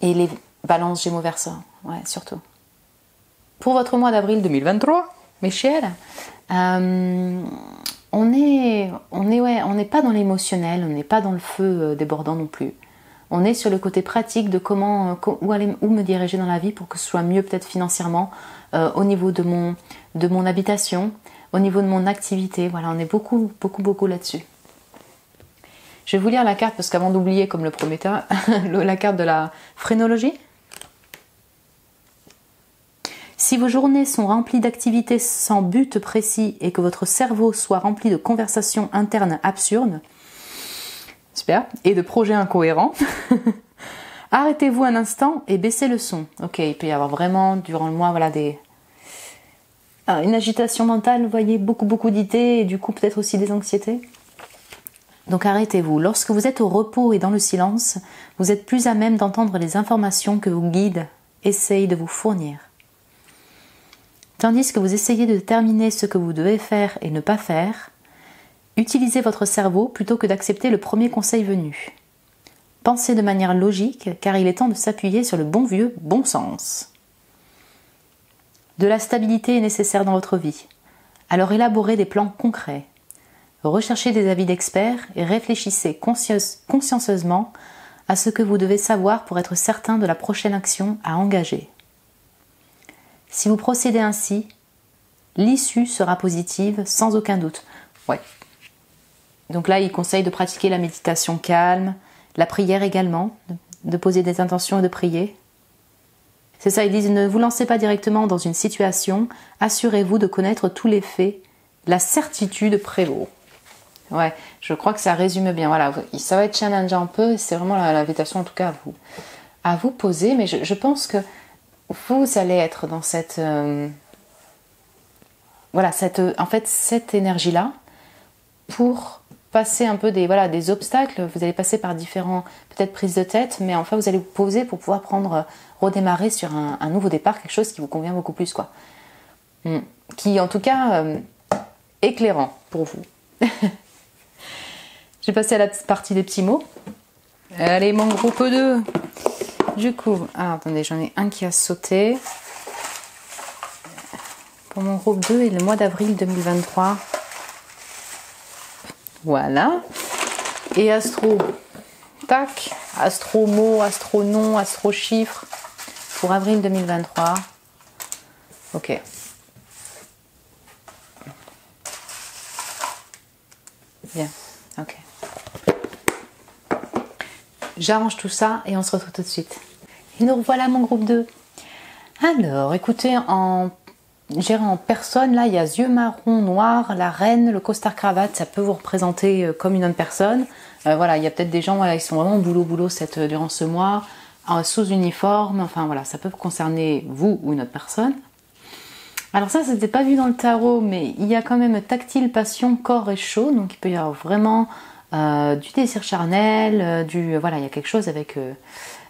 et les balances, Gémeaux, Verseau, ouais, surtout. Pour votre mois d'avril 2023, mes chers, on n'est pas dans l'émotionnel, on n'est pas dans le feu débordant non plus. On est sur le côté pratique de comment, où me diriger dans la vie pour que ce soit mieux peut-être financièrement, au niveau de mon habitation, au niveau de mon activité. Voilà, on est beaucoup là-dessus. Je vais vous lire la carte parce qu'avant d'oublier, comme le promettais, la carte de la phrénologie. Si vos journées sont remplies d'activités sans but précis et que votre cerveau soit rempli de conversations internes absurdes, super, et de projets incohérents, arrêtez-vous un instant et baissez le son. Ok, il peut y avoir vraiment durant le mois voilà, une agitation mentale, vous voyez, beaucoup d'idées et du coup peut-être aussi des anxiétés. Donc arrêtez-vous. Lorsque vous êtes au repos et dans le silence, vous êtes plus à même d'entendre les informations que vos guides essayent de vous fournir. Tandis que vous essayez de déterminer ce que vous devez faire et ne pas faire, utilisez votre cerveau plutôt que d'accepter le premier conseil venu. Pensez de manière logique, car il est temps de s'appuyer sur le bon vieux bon sens. De la stabilité est nécessaire dans votre vie. Alors élaborez des plans concrets. Recherchez des avis d'experts et réfléchissez consciencieusement à ce que vous devez savoir pour être certain de la prochaine action à engager. Si vous procédez ainsi, l'issue sera positive sans aucun doute. Ouais. Donc là, il conseille de pratiquer la méditation calme, la prière également, de poser des intentions et de prier. C'est ça, ils disent ne vous lancez pas directement dans une situation, assurez-vous de connaître tous les faits, la certitude prévaut. Ouais, je crois que ça résume bien. Voilà, ça va être challenge un peu, c'est vraiment l'invitation en tout cas à vous poser, mais je pense que vous allez être dans cette cette énergie-là pour passer un peu des obstacles. Vous allez passer par différents peut-être prises de tête, mais enfin vous allez vous poser pour pouvoir redémarrer sur un nouveau départ, quelque chose qui vous convient beaucoup plus, quoi. Qui en tout cas éclairant pour vous. J'ai passé à la partie des petits mots. Allez, mon groupe 2. Du coup, attendez, j'en ai un qui a sauté. Pour mon groupe 2 et le mois d'avril 2023. Voilà. Et astro. Tac. Astro mot, astro nom, astro chiffre. Pour avril 2023. Ok. Bien. Ok. J'arrange tout ça et on se retrouve tout de suite. Et nous revoilà mon groupe 2. Alors, écoutez, gérant en personne, là, il y a yeux marron, noir, la reine, le costard cravate, ça peut vous représenter comme une autre personne. Voilà, il y a peut-être des gens, voilà, ils sont vraiment boulot durant ce mois. sous uniforme, enfin voilà, ça peut concerner vous ou une autre personne. Alors ça, c'était pas vu dans le tarot, mais il y a quand même tactile, passion, corps et chaud, donc il peut y avoir vraiment du désir charnel, voilà, il y a quelque chose avec,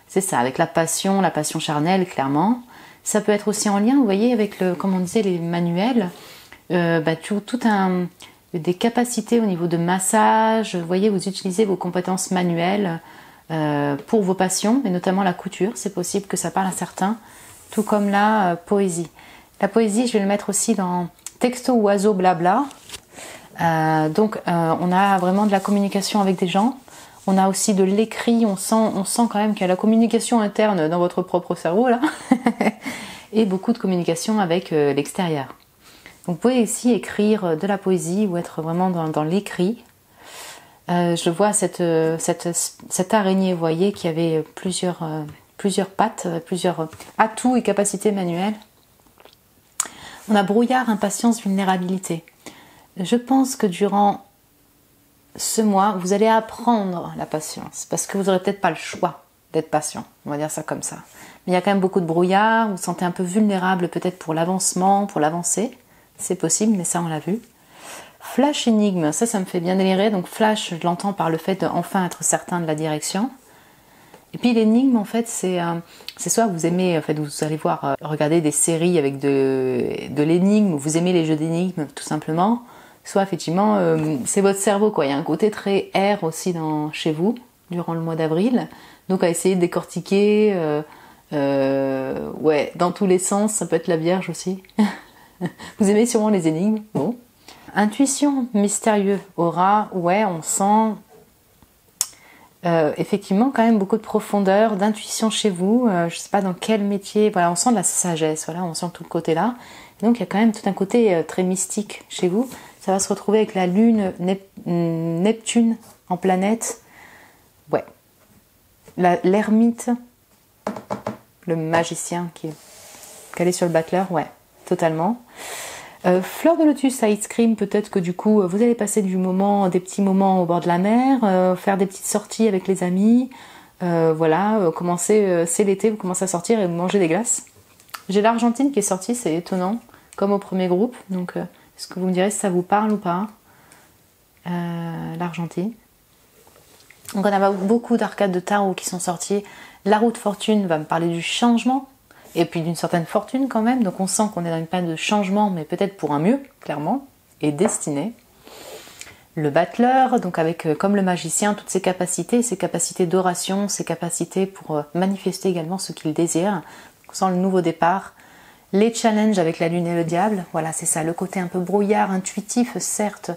c'est ça, avec la passion charnelle, clairement. Ça peut être aussi en lien, vous voyez, avec comme on disait, les manuels, des capacités au niveau de massage, vous voyez, vous utilisez vos compétences manuelles pour vos passions, et notamment la couture, c'est possible que ça parle à certains, tout comme la poésie. La poésie, je vais le mettre aussi dans texto, oiseau, blabla. Donc, on a vraiment de la communication avec des gens. On a aussi de l'écrit. On sent quand même qu'il y a la communication interne dans votre propre cerveau, là. Et beaucoup de communication avec l'extérieur. Donc, vous pouvez aussi écrire de la poésie ou être vraiment dans l'écrit. Je vois cette araignée, vous voyez, qui avait plusieurs pattes, plusieurs atouts et capacités manuelles. On a brouillard, impatience, vulnérabilité. Je pense que durant ce mois, vous allez apprendre la patience parce que vous n'aurez peut-être pas le choix d'être patient. On va dire ça comme ça. Mais il y a quand même beaucoup de brouillard. Vous vous sentez un peu vulnérable peut-être pour l'avancement, pour l'avancée. C'est possible, mais ça on l'a vu. Flash énigme, ça me fait bien délirer. Donc flash, je l'entends par le fait d'enfin être certain de la direction. Et puis l'énigme, en fait, c'est soit vous aimez, en fait, vous allez voir, regarder des séries avec de l'énigme, ou vous aimez les jeux d'énigmes, tout simplement. Soit effectivement, c'est votre cerveau, quoi. Il y a un côté très air aussi chez vous, durant le mois d'avril. Donc à essayer de décortiquer, ouais, dans tous les sens, ça peut être la Vierge aussi. Vous aimez sûrement les énigmes, bon. Intuition, mystérieux, aura, ouais, on sent... effectivement quand même beaucoup de profondeur, d'intuition chez vous, je sais pas dans quel métier, voilà, on sent de la sagesse, voilà, on sent tout le côté là, donc il y a quand même tout un côté très mystique chez vous, ça va se retrouver avec la lune, Neptune en planète, ouais, l'ermite, le magicien qui est calé sur le battleur, ouais, totalement. Fleur de lotus à Ice Cream, peut-être que du coup vous allez passer des petits moments au bord de la mer, faire des petites sorties avec les amis, voilà, c'est l'été, vous commencez à sortir et vous mangez des glaces. J'ai l'Argentine qui est sortie, c'est étonnant, comme au premier groupe, donc est-ce que vous me direz si ça vous parle ou pas, l'Argentine. Donc on a beaucoup d'arcades de tarot qui sont sorties, la roue de fortune va me parler du changement, et puis d'une certaine fortune quand même, donc on sent qu'on est dans une période de changement, mais peut-être pour un mieux, clairement, et destiné. Le battleur, donc avec, comme le magicien, toutes ses capacités d'oration, ses capacités pour manifester également ce qu'il désire. On sent le nouveau départ. Les challenges avec la lune et le diable, voilà, c'est ça, le côté un peu brouillard, intuitif, certes,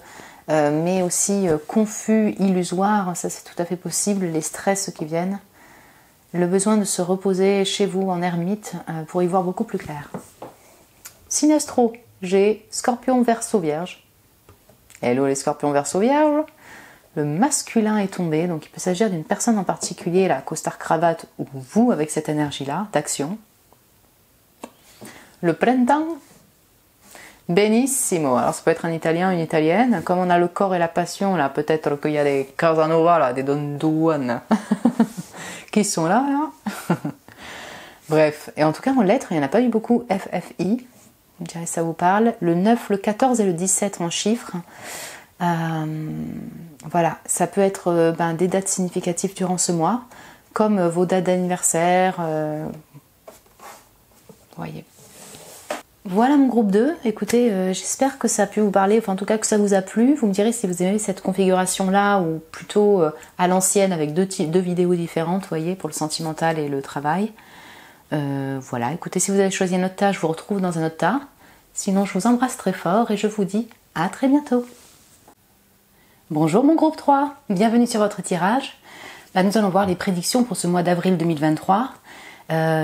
mais aussi confus, illusoire, ça c'est tout à fait possible, les stress qui viennent. Le besoin de se reposer chez vous en ermite pour y voir beaucoup plus clair. Sinestro, j'ai Scorpion, Verseau, Vierge. Hello les Scorpions, Verseau, Vierge. Le masculin est tombé, donc il peut s'agir d'une personne en particulier, la costard cravate ou vous avec cette énergie-là d'action. Le printemps, benissimo. Alors ça peut être un Italien, une Italienne. Comme on a le corps et la passion, là peut-être qu'il y a des Casanova, là, des Don Juan. Qui sont là. Bref, et en tout cas en lettres, il n'y en a pas eu beaucoup. FFI, je dirais ça vous parle. Le 9, le 14 et le 17 en chiffres. Voilà, ça peut être des dates significatives durant ce mois, comme vos dates d'anniversaire. Voyez. Voilà mon groupe 2, écoutez, j'espère que ça a pu vous parler, enfin en tout cas que ça vous a plu. Vous me direz si vous aimez cette configuration-là ou plutôt à l'ancienne avec deux vidéos différentes, vous voyez, pour le sentimental et le travail. Voilà, écoutez, si vous avez choisi un autre tas, je vous retrouve dans un autre tas. Sinon, je vous embrasse très fort et je vous dis à très bientôt. Bonjour mon groupe 3, bienvenue sur votre tirage. Là, nous allons voir les prédictions pour ce mois d'avril 2023.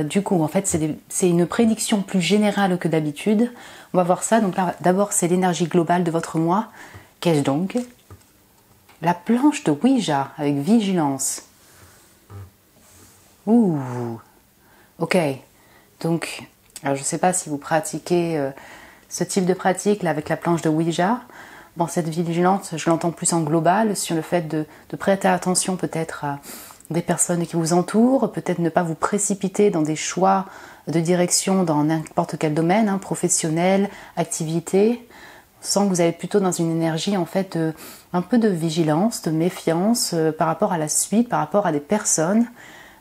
Du coup, en fait, c'est une prédiction plus générale que d'habitude. On va voir ça. Donc là, d'abord, c'est l'énergie globale de votre mois. Qu'est-ce donc? La planche de Ouija avec vigilance. Ouh. Ok. Donc, alors je ne sais pas si vous pratiquez ce type de pratique là avec la planche de Ouija. Bon, cette vigilance, je l'entends plus en global sur le fait de prêter attention peut-être des personnes qui vous entourent, peut-être ne pas vous précipiter dans des choix de direction dans n'importe quel domaine, hein, professionnel, activité. On sent que vous êtes plutôt dans une énergie en fait un peu de vigilance, de méfiance par rapport à la suite, par rapport à des personnes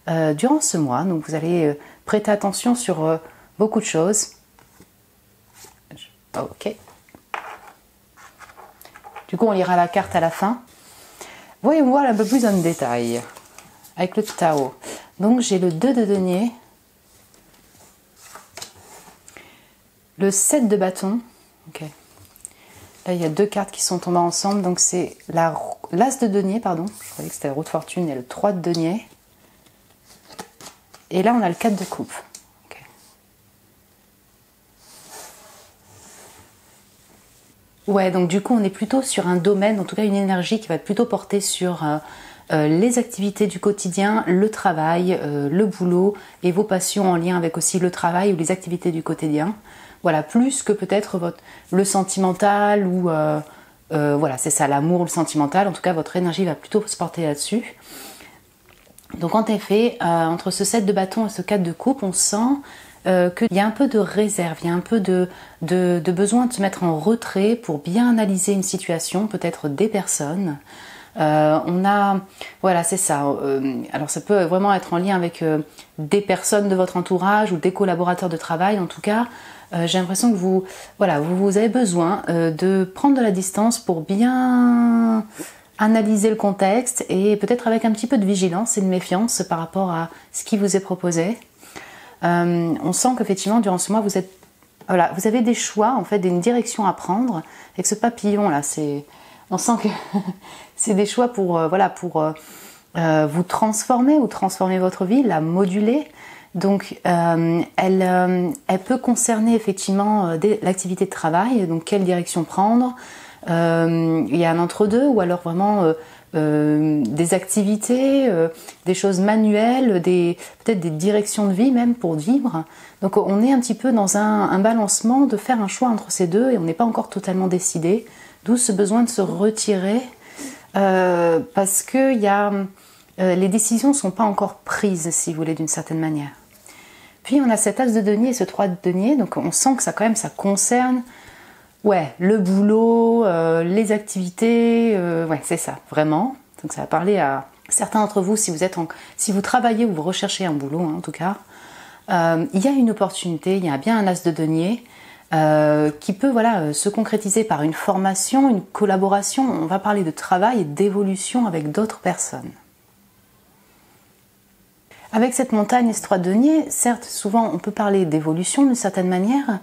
durant ce mois. Donc vous allez prêter attention sur beaucoup de choses. Ok. Du coup on lira la carte à la fin. Voyons voir un peu plus en détail avec le Tao. Donc j'ai le 2 de denier, le 7 de bâton. Ok. Là, il y a 2 cartes qui sont tombées ensemble, donc c'est l'As de denier, pardon, je croyais que c'était la roue de fortune, et le 3 de denier. Et là, on a le 4 de coupe. Okay. Ouais, donc du coup, on est plutôt sur un domaine, en tout cas une énergie qui va être plutôt portée sur les activités du quotidien, le travail, le boulot et vos passions en lien avec aussi le travail ou les activités du quotidien. Voilà, plus que peut-être le sentimental ou voilà, c'est ça, l'amour, le sentimental. En tout cas, votre énergie va plutôt se porter là-dessus. Donc en effet, entre ce 7 de bâton et ce 4 de coupe, on sent qu'il y a un peu de réserve, il y a un peu de besoin de se mettre en retrait pour bien analyser une situation, peut-être des personnes. On a, voilà, c'est ça. Alors ça peut vraiment être en lien avec des personnes de votre entourage ou des collaborateurs de travail. En tout cas, j'ai l'impression que vous avez besoin de prendre de la distance pour bien analyser le contexte et peut-être avec un petit peu de vigilance et de méfiance par rapport à ce qui vous est proposé. On sent qu'effectivement, durant ce mois, vous avez des choix, en fait, une direction à prendre. Avec ce papillon là, on sent que c'est des choix pour vous transformer ou transformer votre vie, la moduler. Donc, elle peut concerner effectivement l'activité de travail, donc quelle direction prendre. Il y a un entre-deux ou alors vraiment des activités, des choses manuelles, peut-être des directions de vie même pour vivre. Donc, on est un petit peu dans un balancement de faire un choix entre ces deux et on n'est pas encore totalement décidé. D'où ce besoin de se retirer parce que les décisions ne sont pas encore prises, si vous voulez, d'une certaine manière. Puis on a cet As de denier et ce 3 de denier, donc on sent que ça concerne le boulot, les activités, c'est ça, vraiment. Donc ça va parler à certains d'entre vous si vous travaillez ou vous recherchez un boulot, hein, en tout cas. Il y a une opportunité, il y a bien un As de denier qui peut se concrétiser par une formation, une collaboration. On va parler de travail et d'évolution avec d'autres personnes. Avec cette montagne et ce 3 de denier, certes, souvent on peut parler d'évolution d'une certaine manière,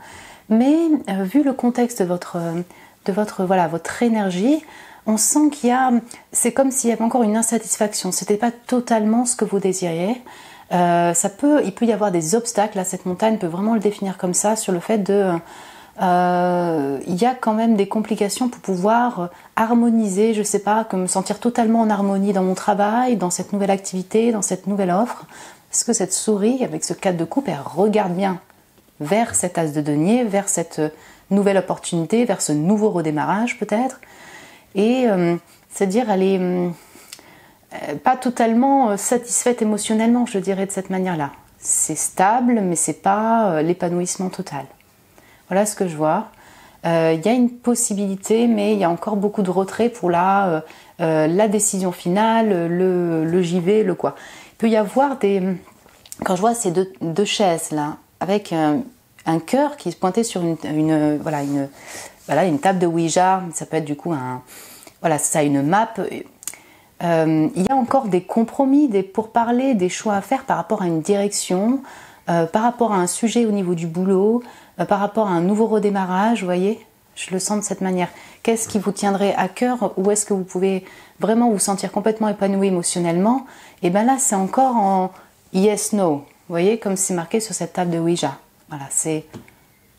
mais vu le contexte de votre énergie, on sent c'est comme s'il y avait encore une insatisfaction. C'était pas totalement ce que vous désiriez. Il peut y avoir des obstacles. Là, cette montagne peut vraiment le définir comme ça, sur le fait il y a quand même des complications pour pouvoir harmoniser, je sais pas, me sentir totalement en harmonie dans mon travail, dans cette nouvelle activité, dans cette nouvelle offre. Parce que cette souris, avec ce 4 de coupe, elle regarde bien vers cet As de denier, vers cette nouvelle opportunité, vers ce nouveau redémarrage peut-être. Et c'est-à-dire, elle est pas totalement satisfaite émotionnellement, je dirais de cette manière-là. C'est stable, mais c'est pas l'épanouissement total. Voilà ce que je vois. Il y a une possibilité, mais il y a encore beaucoup de retrait pour la décision finale, le j'y vais, le quoi. Il peut y avoir quand je vois ces deux chaises là, avec un cœur qui se pointait sur une table de Ouija, ça peut être du coup une map. Il y a encore des compromis, des pourparlers, des choix à faire par rapport à une direction, par rapport à un sujet au niveau du boulot, par rapport à un nouveau redémarrage, vous voyez, je le sens de cette manière. Qu'est-ce qui vous tiendrait à cœur? Où est-ce que vous pouvez vraiment vous sentir complètement épanoui émotionnellement? Et bien là, c'est encore en yes, no, vous voyez, comme c'est marqué sur cette table de Ouija. Voilà, c'est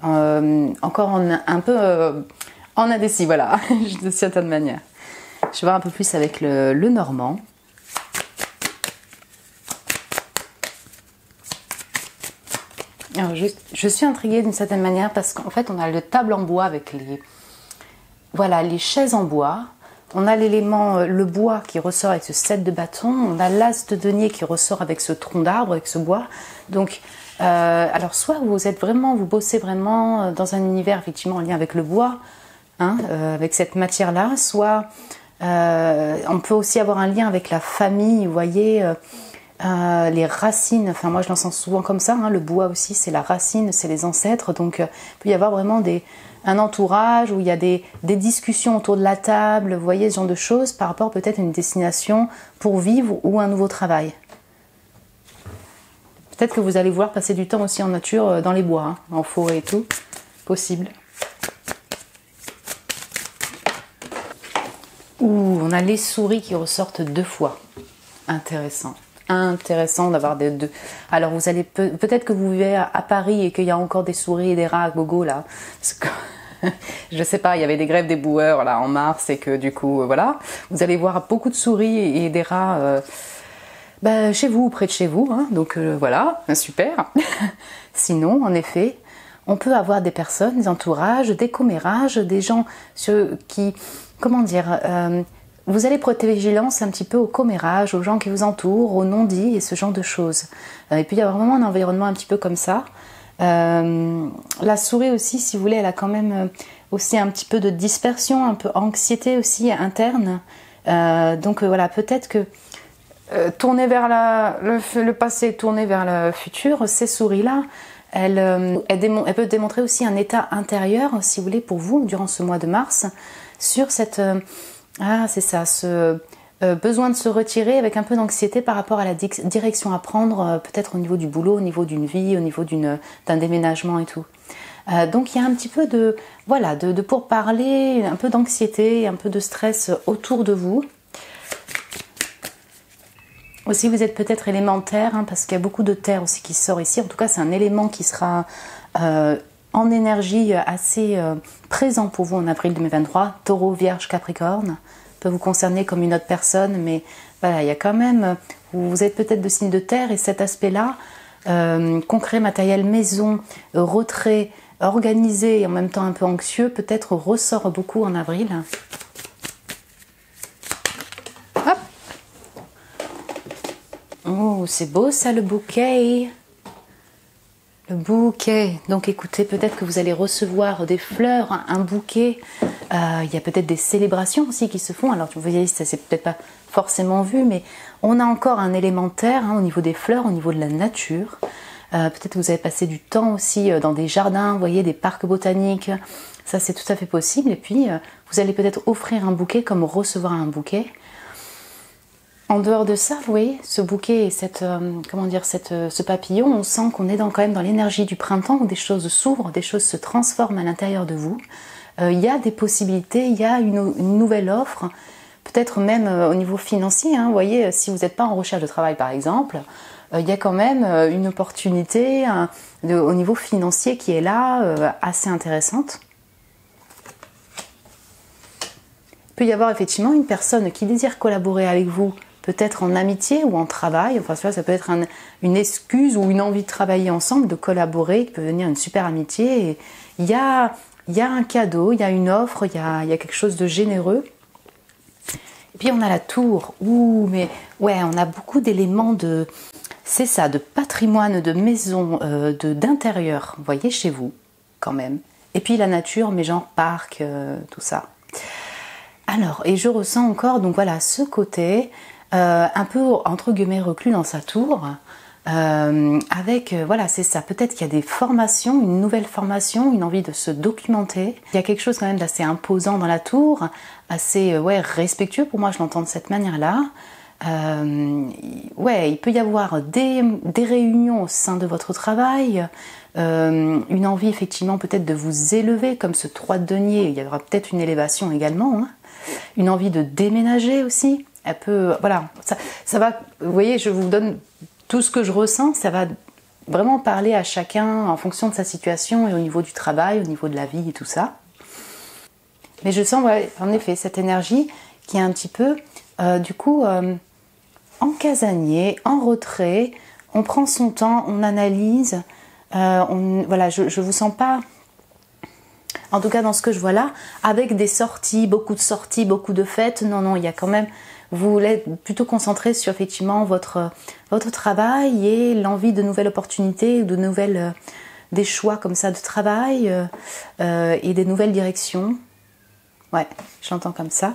encore un peu en indécis, voilà, de certaine manière. Je vais voir un peu plus avec le normand. Alors, je suis intriguée d'une certaine manière parce qu'en fait on a le table en bois avec les chaises en bois. On a l'élément, le bois qui ressort avec ce 7 de bâton. On a l'as de denier qui ressort avec ce tronc d'arbre, avec ce bois. Donc, alors soit vous bossez vraiment dans un univers effectivement en lien avec le bois, hein, avec cette matière-là, soit on peut aussi avoir un lien avec la famille, vous voyez, les racines, enfin moi je l'entends souvent comme ça, hein, le bois aussi c'est la racine, c'est les ancêtres, donc il peut y avoir vraiment un entourage où il y a des discussions autour de la table, vous voyez ce genre de choses par rapport peut-être à une destination pour vivre ou un nouveau travail. Peut-être que vous allez vouloir passer du temps aussi en nature, dans les bois, hein, en forêt et tout, possible. Ouh, on a les souris qui ressortent 2 fois. Intéressant. Intéressant d'avoir des deux. Alors vous allez peut-être que vous vivez à Paris et qu'il y a encore des souris et des rats à gogo là. Parce que, je sais pas, il y avait des grèves des boueurs là en mars et que du coup voilà, vous allez voir beaucoup de souris et des rats chez vous ou près de chez vous. Hein, donc voilà, super. Sinon, en effet, on peut avoir des personnes, des entourages, des commérages, des gens qui, comment dire, vous allez prêter vigilance un petit peu aux commérages, aux gens qui vous entourent, aux non-dits et ce genre de choses. Et puis il y a vraiment un environnement un petit peu comme ça. La souris aussi, si vous voulez, elle a quand même aussi un petit peu de dispersion, un peu anxiété aussi interne. Donc voilà, peut-être que tourner vers le passé, tourner vers le futur, ces souris-là, elle peut démontrer aussi un état intérieur, si vous voulez, pour vous, durant ce mois de mars, sur cette... c'est ça, ce besoin de se retirer avec un peu d'anxiété par rapport à la direction à prendre, peut-être au niveau du boulot, au niveau d'une vie, au niveau d'un déménagement et tout. Donc il y a un petit peu de pourparlers, un peu d'anxiété, un peu de stress autour de vous. Aussi vous êtes peut-être élémentaire, hein, parce qu'il y a beaucoup de terre aussi qui sort ici. En tout cas c'est un élément qui sera en énergie assez présent pour vous en avril 2023. Taureau, Vierge, Capricorne peut vous concerner comme une autre personne, mais voilà, il y a quand même, vous êtes peut-être de signe de terre et cet aspect-là, concret, matériel, maison, retrait, organisé et en même temps un peu anxieux, peut-être ressort beaucoup en avril. Hop. Oh, c'est beau ça le bouquet. Le bouquet, donc écoutez, peut-être que vous allez recevoir des fleurs, un bouquet, il y a peut-être des célébrations aussi qui se font, alors vous voyez, ça c'est peut-être pas forcément vu, mais on a encore un élémentaire au niveau des fleurs, au niveau de la nature, peut-être que vous avez passé du temps aussi dans des jardins, vous voyez, des parcs botaniques, ça c'est tout à fait possible, et puis vous allez peut-être offrir un bouquet comme recevoir un bouquet. En dehors de ça, vous voyez, ce bouquet et ce papillon, on sent qu'on est quand même dans l'énergie du printemps où des choses s'ouvrent, des choses se transforment à l'intérieur de vous. Il y a des possibilités, il y a une nouvelle offre, peut-être même au niveau financier. Hein, vous voyez, si vous n'êtes pas en recherche de travail par exemple, il y a quand même une opportunité au niveau financier qui est là, assez intéressante. Il peut y avoir effectivement une personne qui désire collaborer avec vous, peut-être en amitié ou en travail, enfin ça peut être une excuse ou une envie de travailler ensemble, de collaborer, qui peut devenir une super amitié. Et il y a un cadeau, il y a une offre, il y a quelque chose de généreux. Et puis on a la tour, mais ouais, on a beaucoup d'éléments de patrimoine, de maison, d'intérieur, vous voyez, chez vous, quand même. Et puis la nature, mais genre parc, tout ça. Alors, et je ressens encore, donc voilà, ce côté... un peu entre guillemets reclus dans sa tour, avec, voilà, c'est ça, peut-être qu'il y a des formations, une nouvelle formation, une envie de se documenter. Il y a quelque chose quand même d'assez imposant dans la tour, assez respectueux, pour moi je l'entends de cette manière-là. Il peut y avoir des réunions au sein de votre travail, une envie effectivement peut-être de vous élever, comme ce 3 de denier, il y aura peut-être une élévation également, hein. Une envie de déménager aussi. Elle peut, voilà, ça va, vous voyez, je vous donne tout ce que je ressens, ça va vraiment parler à chacun en fonction de sa situation et au niveau du travail, au niveau de la vie et tout ça. Mais je sens, en effet, cette énergie qui est un petit peu, en casanier, en retrait, on prend son temps, on analyse, je vous sens pas... en tout cas dans ce que je vois là, avec des sorties, beaucoup de fêtes. Non, non, il y a quand même, vous voulez plutôt concentrer sur effectivement votre travail et l'envie de nouvelles opportunités, de nouvelles, des choix comme ça de travail et des nouvelles directions. Ouais, je l'entends comme ça.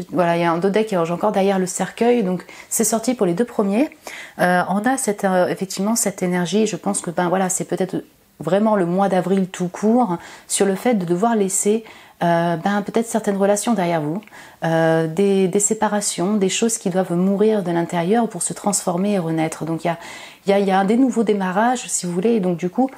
Voilà, il y a un dos deck, j'ai encore derrière le cercueil, donc c'est sorti pour les 2 premiers. On a effectivement cette énergie, je pense que voilà, c'est peut-être vraiment le mois d'avril tout court, sur le fait de devoir laisser peut-être certaines relations derrière vous, des séparations, des choses qui doivent mourir de l'intérieur pour se transformer et renaître. Donc il y a des nouveaux démarrages, si vous voulez, et donc du coup,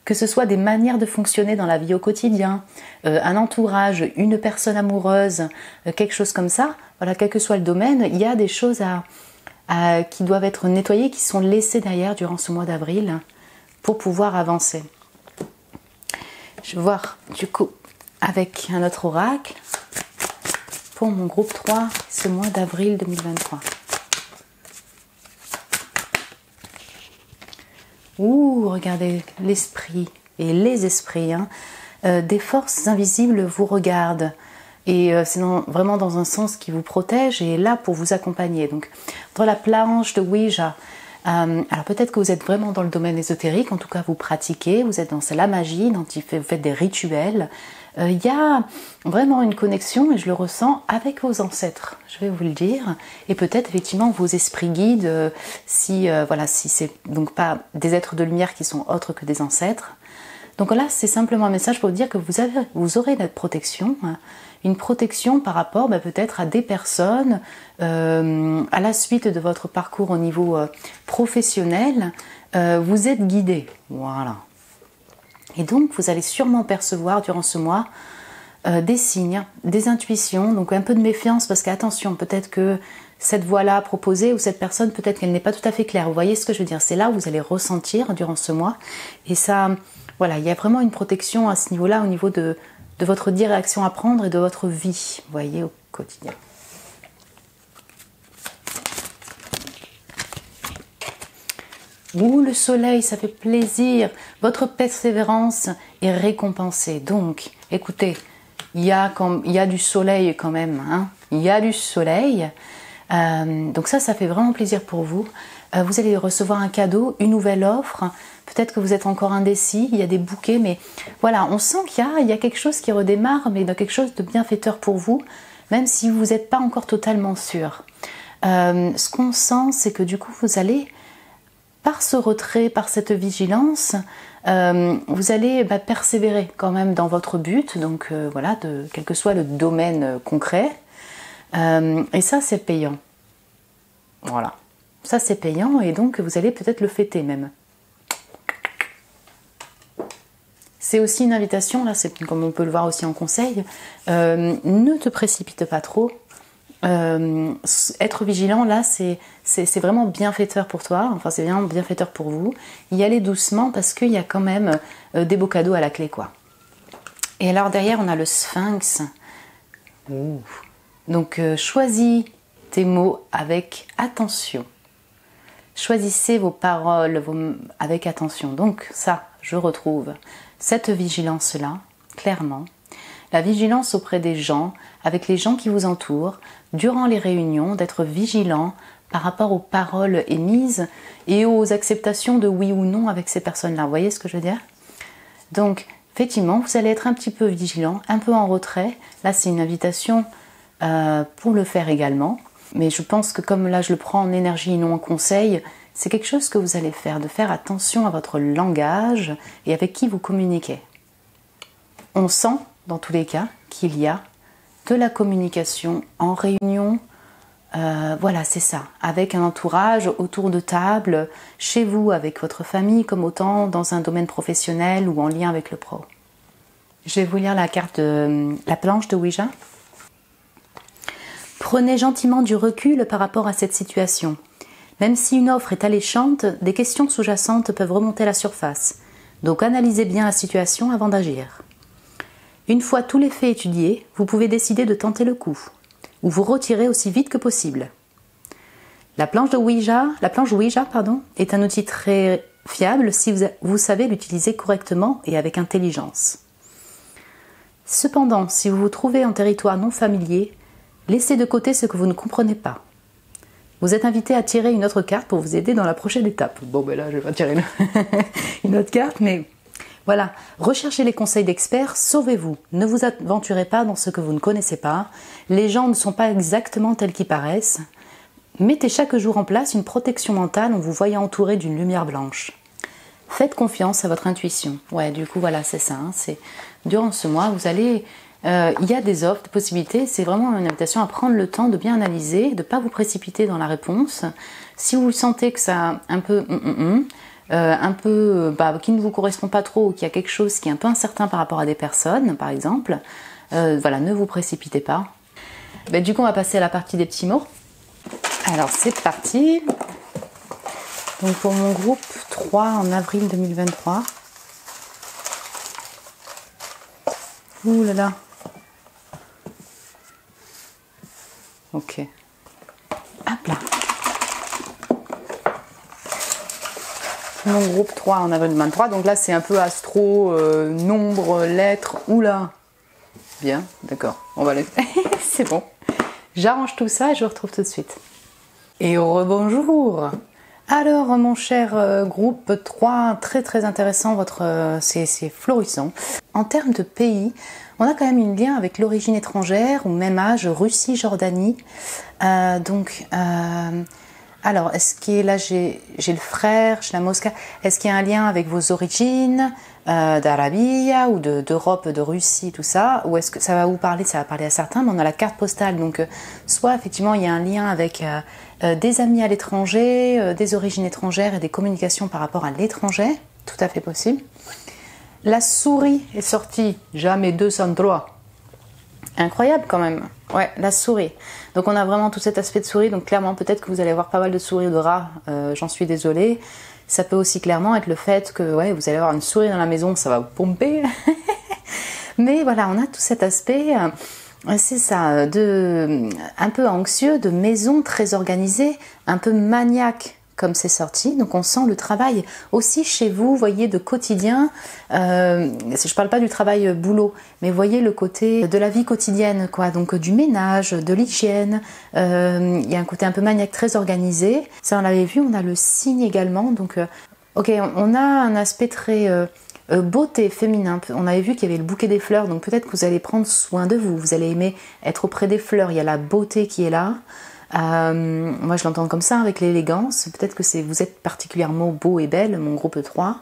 que ce soit des manières de fonctionner dans la vie au quotidien, un entourage, une personne amoureuse, quelque chose comme ça, voilà, quel que soit le domaine, il y a des choses qui doivent être nettoyées, qui sont laissées derrière durant ce mois d'avril pour pouvoir avancer. Je vais voir du coup avec un autre oracle pour mon groupe 3 ce mois d'avril 2023. Ouh, regardez l'esprit et les esprits, hein. Des forces invisibles vous regardent et c'est vraiment dans un sens qui vous protège et est là pour vous accompagner. Donc, dans la planche de Ouija, alors peut-être que vous êtes vraiment dans le domaine ésotérique, en tout cas vous pratiquez, vous êtes dans la magie, vous faites des rituels. Il y a vraiment une connexion, et je le ressens, avec vos ancêtres, je vais vous le dire, et peut-être effectivement vos esprits guides, si c'est donc pas des êtres de lumière qui sont autres que des ancêtres. Donc là, c'est simplement un message pour vous dire que vous aurez notre protection, hein, une protection par rapport peut-être à des personnes, à la suite de votre parcours au niveau professionnel, vous êtes guidé, voilà. Et donc, vous allez sûrement percevoir durant ce mois des signes, des intuitions, donc un peu de méfiance parce qu'attention, peut-être que cette voie-là proposée ou cette personne, peut-être qu'elle n'est pas tout à fait claire. Vous voyez ce que je veux dire? C'est là où vous allez ressentir durant ce mois. Et ça, voilà, il y a vraiment une protection à ce niveau-là, au niveau de votre direction à prendre et de votre vie, vous voyez, au quotidien. Ouh, le soleil, ça fait plaisir. Votre persévérance est récompensée. Donc, écoutez, il y a du soleil quand même. Hein, il y a du soleil. Donc ça fait vraiment plaisir pour vous. Vous allez recevoir un cadeau, une nouvelle offre. Peut-être que vous êtes encore indécis. Il y a des bouquets, mais voilà, on sent qu'il y a quelque chose qui redémarre, mais quelque chose de bienfaiteur pour vous, même si vous n'êtes pas encore totalement sûr. Ce qu'on sent, c'est que du coup, vous allez... Par ce retrait, par cette vigilance, vous allez persévérer quand même dans votre but, donc voilà, quel que soit le domaine concret. Et ça, c'est payant. Voilà. Ça, c'est payant et donc vous allez peut-être le fêter même. C'est aussi une invitation, là, c'est comme on peut le voir aussi en conseil. Ne te précipite pas trop. Être vigilant là c'est vraiment bienfaiteur pour toi, enfin c'est vraiment bienfaiteur pour vous. Y aller doucement parce qu'il y a quand même des beaux cadeaux à la clé, quoi. Et alors derrière on a le sphinx. Ouh. Donc choisis tes mots avec attention, choisissez vos paroles avec attention. Donc ça, je retrouve cette vigilance là clairement, la vigilance auprès des gens, avec les gens qui vous entourent, durant les réunions, d'être vigilant par rapport aux paroles émises et aux acceptations de oui ou non avec ces personnes-là. Vous voyez ce que je veux dire? Donc, effectivement, vous allez être un petit peu vigilant, un peu en retrait. Là, c'est une invitation pour le faire également. Mais je pense que comme là, je le prends en énergie et non en conseil, c'est quelque chose que vous allez faire, de faire attention à votre langage et avec qui vous communiquez. On sent, dans tous les cas, qu'il y a de la communication en réunion, voilà, c'est ça, avec un entourage autour de table, chez vous, avec votre famille, comme autant dans un domaine professionnel ou en lien avec le pro. Je vais vous lire la carte la planche de Ouija. Prenez gentiment du recul par rapport à cette situation. Même si une offre est alléchante, des questions sous-jacentes peuvent remonter à la surface. Donc analysez bien la situation avant d'agir. Une fois tous les faits étudiés, vous pouvez décider de tenter le coup, ou vous retirer aussi vite que possible. La planche Ouija, est un outil très fiable si vous savez l'utiliser correctement et avec intelligence. Cependant, si vous vous trouvez en territoire non familier, laissez de côté ce que vous ne comprenez pas. Vous êtes invité à tirer une autre carte pour vous aider dans la prochaine étape. Bon, ben là, je vais pas tirer une autre carte, mais voilà. Recherchez les conseils d'experts, sauvez-vous. Ne vous aventurez pas dans ce que vous ne connaissez pas. Les gens ne sont pas exactement tels qu'ils paraissent. Mettez chaque jour en place une protection mentale en vous voyant entouré d'une lumière blanche. Faites confiance à votre intuition. Ouais, du coup, voilà, c'est ça. C'est durant ce mois, vous allez... il y a des offres, des possibilités. C'est vraiment une invitation à prendre le temps de bien analyser, de ne pas vous précipiter dans la réponse. Si vous sentez que ça un peu... qui ne vous correspond pas trop ou qu'il y a quelque chose qui est un peu incertain par rapport à des personnes, par exemple, voilà, ne vous précipitez pas. Du coup, on va passer à la partie des petits mots. Alors, c'est parti. Donc, pour mon groupe 3 en avril 2023. Ouh là là. Ok. Hop là. Mon groupe 3 en avril 2023. Donc là, c'est un peu astro, nombre, lettres. Oula. Bien, d'accord. On va le... C'est bon. J'arrange tout ça et je vous retrouve tout de suite. Et rebonjour. Alors, mon cher groupe 3, très intéressant, c'est florissant. En termes de pays, on a quand même un lien avec l'origine étrangère, ou même âge, Russie, Jordanie. Alors, est-ce qu'il là, j'ai le frère, j'ai la Mosca, est-ce qu'il y a un lien avec vos origines d'Arabie ou d'Europe, de Russie, tout ça, ou est-ce que ça va vous parler, ça va parler à certains, mais on a la carte postale, donc soit effectivement il y a un lien avec des amis à l'étranger, des origines étrangères et des communications par rapport à l'étranger, tout à fait possible. La souris est sortie, jamais 203. Incroyable quand même. Ouais, la souris. Donc on a vraiment tout cet aspect de souris, donc clairement peut-être que vous allez avoir pas mal de souris ou de rats, j'en suis désolée. Ça peut aussi clairement être le fait que ouais, vous allez avoir une souris dans la maison, ça va vous pomper. Mais voilà, on a tout cet aspect, c'est ça, un peu anxieux, de maison très organisée, un peu maniaque comme c'est sorti. Donc on sent le travail aussi chez vous, voyez, de quotidien. Je parle pas du travail boulot, mais voyez le côté de la vie quotidienne, quoi. Donc du ménage, de l'hygiène. Il y a un côté un peu maniaque, très organisé. Ça, on l'avait vu. On a le signe également. Donc, ok, on a un aspect très beauté féminin. On avait vu qu'il y avait le bouquet des fleurs. Donc peut-être que vous allez prendre soin de vous. Vous allez aimer être auprès des fleurs. Il y a la beauté qui est là. Moi je l'entends comme ça avec l'élégance, peut-être que vous êtes particulièrement beau et belle, mon groupe 3.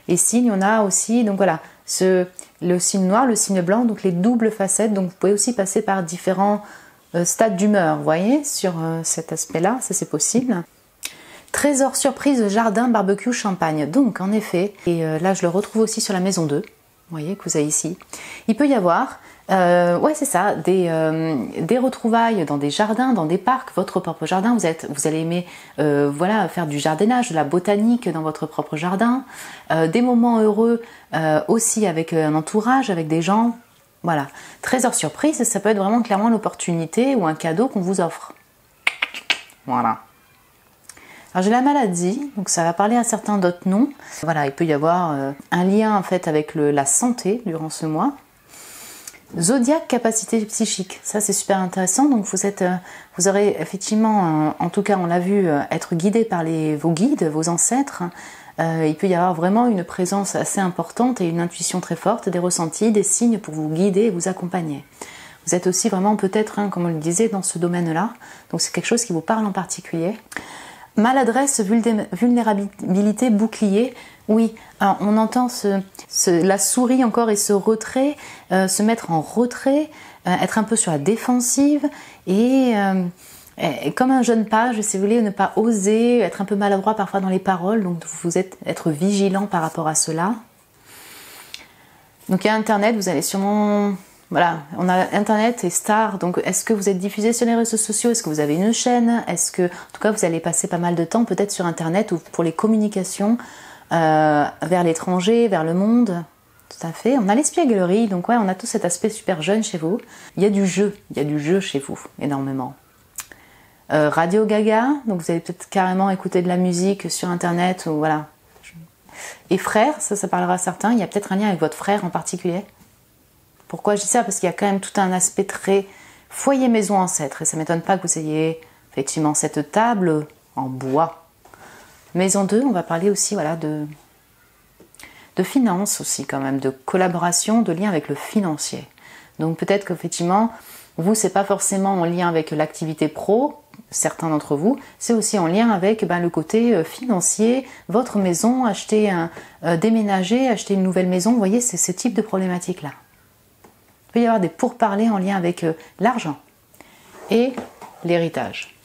Et signe, on a aussi, donc voilà, le signe noir, le signe blanc, donc les doubles facettes, donc vous pouvez aussi passer par différents stades d'humeur, vous voyez, sur cet aspect-là, ça c'est possible. Trésor surprise, jardin, barbecue, champagne, donc en effet, et là je le retrouve aussi sur la maison 2, vous voyez, que vous avez ici. Il peut y avoir... ouais, c'est ça, des retrouvailles dans des jardins, dans des parcs, votre propre jardin. Vous allez aimer voilà, faire du jardinage, de la botanique dans votre propre jardin. Des moments heureux aussi avec un entourage, avec des gens. Voilà. Trésor surprise, ça peut être vraiment clairement l'opportunité ou un cadeau qu'on vous offre. Voilà. Alors j'ai la maladie, donc ça va parler à certains d'autres noms. Voilà, il peut y avoir un lien en fait avec la santé durant ce mois. Zodiaque, capacité psychique, ça c'est super intéressant. Donc vous aurez effectivement, en tout cas on l'a vu, être guidé par vos guides, vos ancêtres. Il peut y avoir vraiment une présence assez importante et une intuition très forte, des ressentis, des signes pour vous guider et vous accompagner. Vous êtes aussi vraiment peut-être, comme on le disait, dans ce domaine-là. Donc c'est quelque chose qui vous parle en particulier. Maladresse, vulnérabilité, bouclier. Oui, alors on entend la souris encore et ce retrait, se mettre en retrait, être un peu sur la défensive et comme un jeune page, si vous voulez, ne pas oser, être un peu maladroit parfois dans les paroles, donc être vigilant par rapport à cela. Donc il y a Internet, vous allez sûrement... Voilà, on a Internet et Star, donc est-ce que vous êtes diffusé sur les réseaux sociaux? Est-ce que vous avez une chaîne? Est-ce que, en tout cas, vous allez passer pas mal de temps peut-être sur Internet ou pour les communications vers l'étranger, vers le monde? Tout à fait. On a l'espièglerie, donc ouais, on a tout cet aspect super jeune chez vous. Il y a du jeu chez vous, énormément. Radio Gaga, donc vous allez peut-être carrément écouter de la musique sur Internet, ou voilà. Et frère, ça parlera à certains, il y a peut-être un lien avec votre frère en particulier. Pourquoi je dis ça? Parce qu'il y a quand même tout un aspect très foyer, maison, ancêtre. Et ça ne m'étonne pas que vous ayez effectivement cette table en bois. Maison 2, on va parler aussi voilà, de finances aussi quand même, de collaboration, de lien avec le financier. Donc peut-être qu'effectivement, vous, c'est pas forcément en lien avec l'activité pro, certains d'entre vous, c'est aussi en lien avec le côté financier, votre maison, acheter déménager, acheter une nouvelle maison, vous voyez, c'est ce type de problématique-là. Il peut y avoir des pourparlers en lien avec l'argent et l'héritage.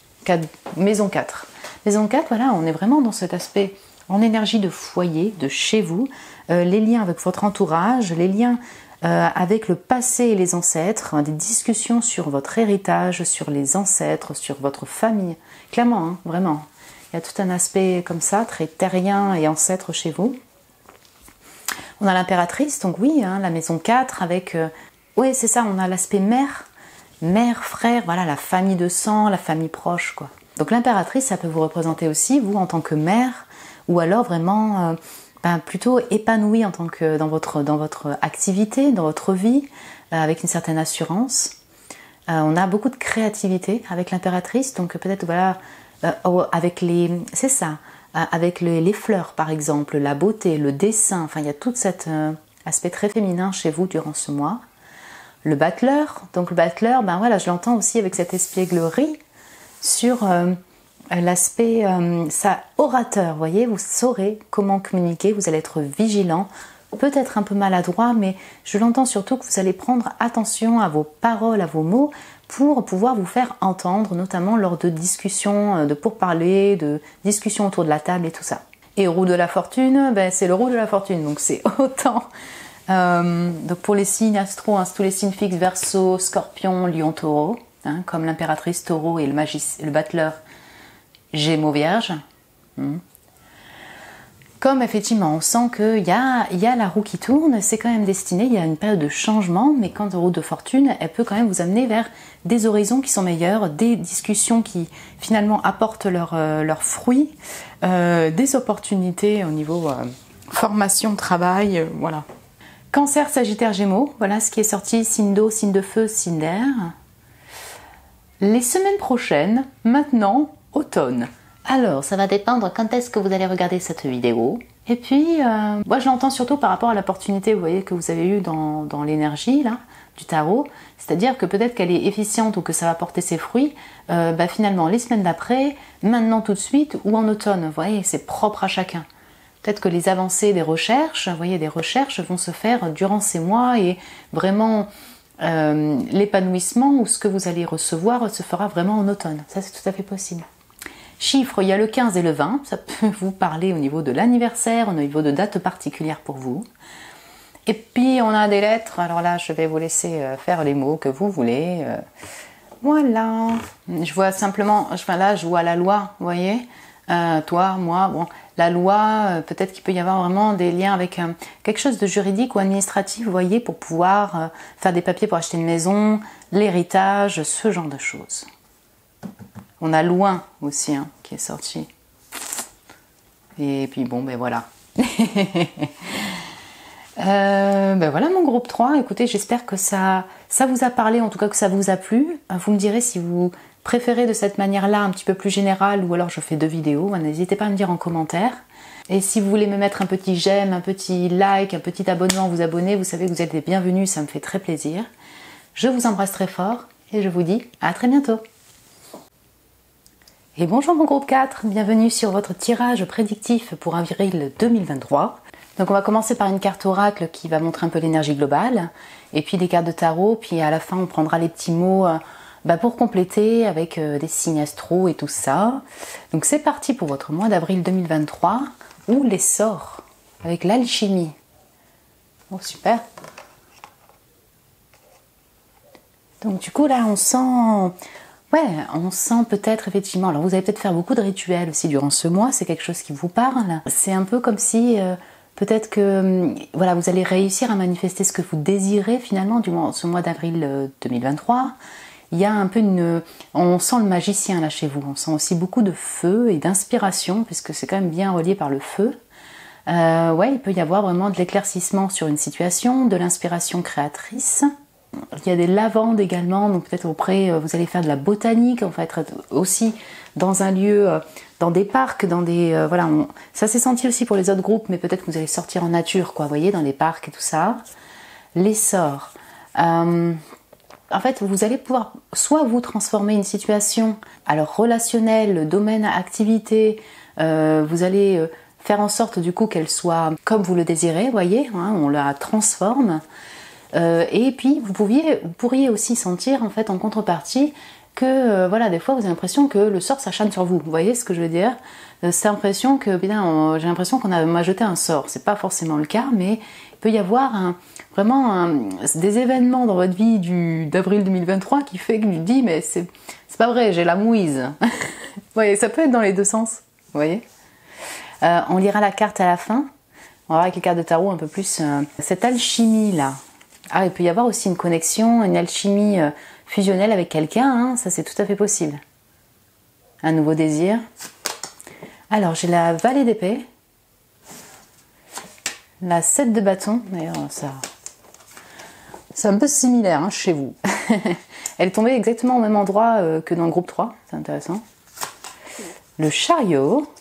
Maison 4. Maison 4, voilà, on est vraiment dans cet aspect en énergie de foyer, de chez vous, les liens avec votre entourage, les liens avec le passé et les ancêtres, des discussions sur votre héritage, sur les ancêtres, sur votre famille. Clairement, hein, vraiment. Il y a tout un aspect comme ça, très terrien et ancêtre chez vous. On a l'impératrice, donc oui, hein, la maison 4 avec... oui, c'est ça, on a l'aspect mère, frère, voilà, la famille de sang, la famille proche, quoi. Donc l'impératrice, ça peut vous représenter aussi, vous, en tant que mère, ou alors vraiment plutôt épanouie en tant que dans votre activité, dans votre vie, avec une certaine assurance. On a beaucoup de créativité avec l'impératrice, donc peut-être voilà, avec c'est ça, avec les fleurs par exemple, la beauté, le dessin, enfin il y a tout cet aspect très féminin chez vous durant ce mois. Le battleur, donc le battleur, voilà, je l'entends aussi avec cette espièglerie sur l'aspect orateur, vous voyez, vous saurez comment communiquer, vous allez être vigilant, peut-être un peu maladroit, mais je l'entends surtout que vous allez prendre attention à vos paroles, à vos mots, pour pouvoir vous faire entendre, notamment lors de discussions, de pourparlers, de discussions autour de la table et tout ça. Et roue de la fortune, c'est le roue de la fortune, donc c'est autant... donc pour les signes astro, hein, tous les signes fixes, Verseau, Scorpion, Lion, Taureau, hein, comme l'impératrice Taureau et le battleur Gémeaux, Vierge. Comme effectivement on sent qu'il y a la roue qui tourne, c'est quand même destiné, il y a une période de changement, mais quand roue de fortune, elle peut quand même vous amener vers des horizons qui sont meilleurs, des discussions qui finalement apportent leurs fruits, des opportunités au niveau formation, travail, voilà. Cancer, Sagittaire, Gémeaux, voilà ce qui est sorti, signe d'eau, signe de feu, signe d'air. Les semaines prochaines, maintenant, automne. Alors, ça va dépendre quand est-ce que vous allez regarder cette vidéo. Et puis, moi je l'entends surtout par rapport à l'opportunité, vous voyez, que vous avez eue dans l'énergie, là, du tarot. C'est-à-dire que peut-être qu'elle est efficiente ou que ça va porter ses fruits, finalement, les semaines d'après, maintenant tout de suite, ou en automne. Vous voyez, c'est propre à chacun. Peut-être que les avancées des recherches, vous voyez, des recherches vont se faire durant ces mois et vraiment l'épanouissement ou ce que vous allez recevoir se fera vraiment en automne. Ça, c'est tout à fait possible. Chiffres, il y a le 15 et le 20. Ça peut vous parler au niveau de l'anniversaire, au niveau de dates particulières pour vous. Et puis, on a des lettres. Alors là, je vais vous laisser faire les mots que vous voulez. Voilà. Je vois simplement, là, je vois la loi, vous voyez. Toi, moi, bon, la loi, peut-être qu'il peut y avoir vraiment des liens avec quelque chose de juridique ou administratif, vous voyez, pour pouvoir faire des papiers pour acheter une maison, l'héritage, ce genre de choses. On a loin aussi, hein, qui est sorti. Et puis bon, voilà. Voilà mon groupe 3. Écoutez, j'espère que ça vous a parlé, en tout cas que ça vous a plu. Vous me direz si vous préférez de cette manière-là, un petit peu plus générale, ou alors je fais 2 vidéos. N'hésitez pas à me dire en commentaire. Et si vous voulez me mettre un petit j'aime, un petit like, un petit abonnement, vous abonner, vous savez que vous êtes les bienvenus, ça me fait très plaisir. Je vous embrasse très fort et je vous dis à très bientôt. Et bonjour mon groupe 4, bienvenue sur votre tirage prédictif pour avril 2023. Donc on va commencer par une carte oracle qui va montrer un peu l'énergie globale, et puis des cartes de tarot, puis à la fin on prendra les petits mots pour compléter avec des signes astro et tout ça. Donc c'est parti pour votre mois d'avril 2023, ou les sorts, avec l'alchimie. Oh super. Donc du coup là on sent... Ouais, on sent peut-être effectivement, alors vous allez peut-être faire beaucoup de rituels aussi durant ce mois, c'est quelque chose qui vous parle. C'est un peu comme si peut-être que voilà, vous allez réussir à manifester ce que vous désirez finalement durant ce mois d'avril 2023. Il y a un peu on sent le magicien là chez vous, on sent aussi beaucoup de feu et d'inspiration puisque c'est quand même bien relié par le feu. Ouais, il peut y avoir vraiment de l'éclaircissement sur une situation, de l'inspiration créatrice. Il y a des lavandes également, donc peut-être auprès, vous allez faire de la botanique, en fait, aussi dans un lieu, dans des parcs, dans des... voilà, ça s'est senti aussi pour les autres groupes, mais peut-être que vous allez sortir en nature, quoi, vous voyez, dans les parcs et tout ça. Les sorts. En fait, vous allez pouvoir soit vous transformer une situation, alors relationnelle, domaine, activité, vous allez faire en sorte du coup qu'elle soit comme vous le désirez, vous voyez, hein, on la transforme. Et puis vous pourriez aussi sentir en fait en contrepartie que voilà, des fois vous avez l'impression que le sort s'acharne sur vous. Vous voyez ce que je veux dire? C'est l'impression que j'ai l'impression qu'on m'a jeté un sort. C'est pas forcément le cas, mais il peut y avoir des événements dans votre vie d'avril 2023 qui fait que je dis mais c'est pas vrai, j'ai la mouise. Vous voyez, ça peut être dans les deux sens. Vous voyez? On lira la carte à la fin. On va voir avec les cartes de tarot un peu plus cette alchimie là. Ah, il peut y avoir aussi une connexion, une alchimie fusionnelle avec quelqu'un, hein, ça c'est tout à fait possible. Un nouveau désir. Alors j'ai la vallée d'épée, la 7 de bâton, d'ailleurs ça c'est un peu similaire hein, chez vous. Elle est tombée exactement au même endroit que dans le groupe 3, c'est intéressant. Le chariot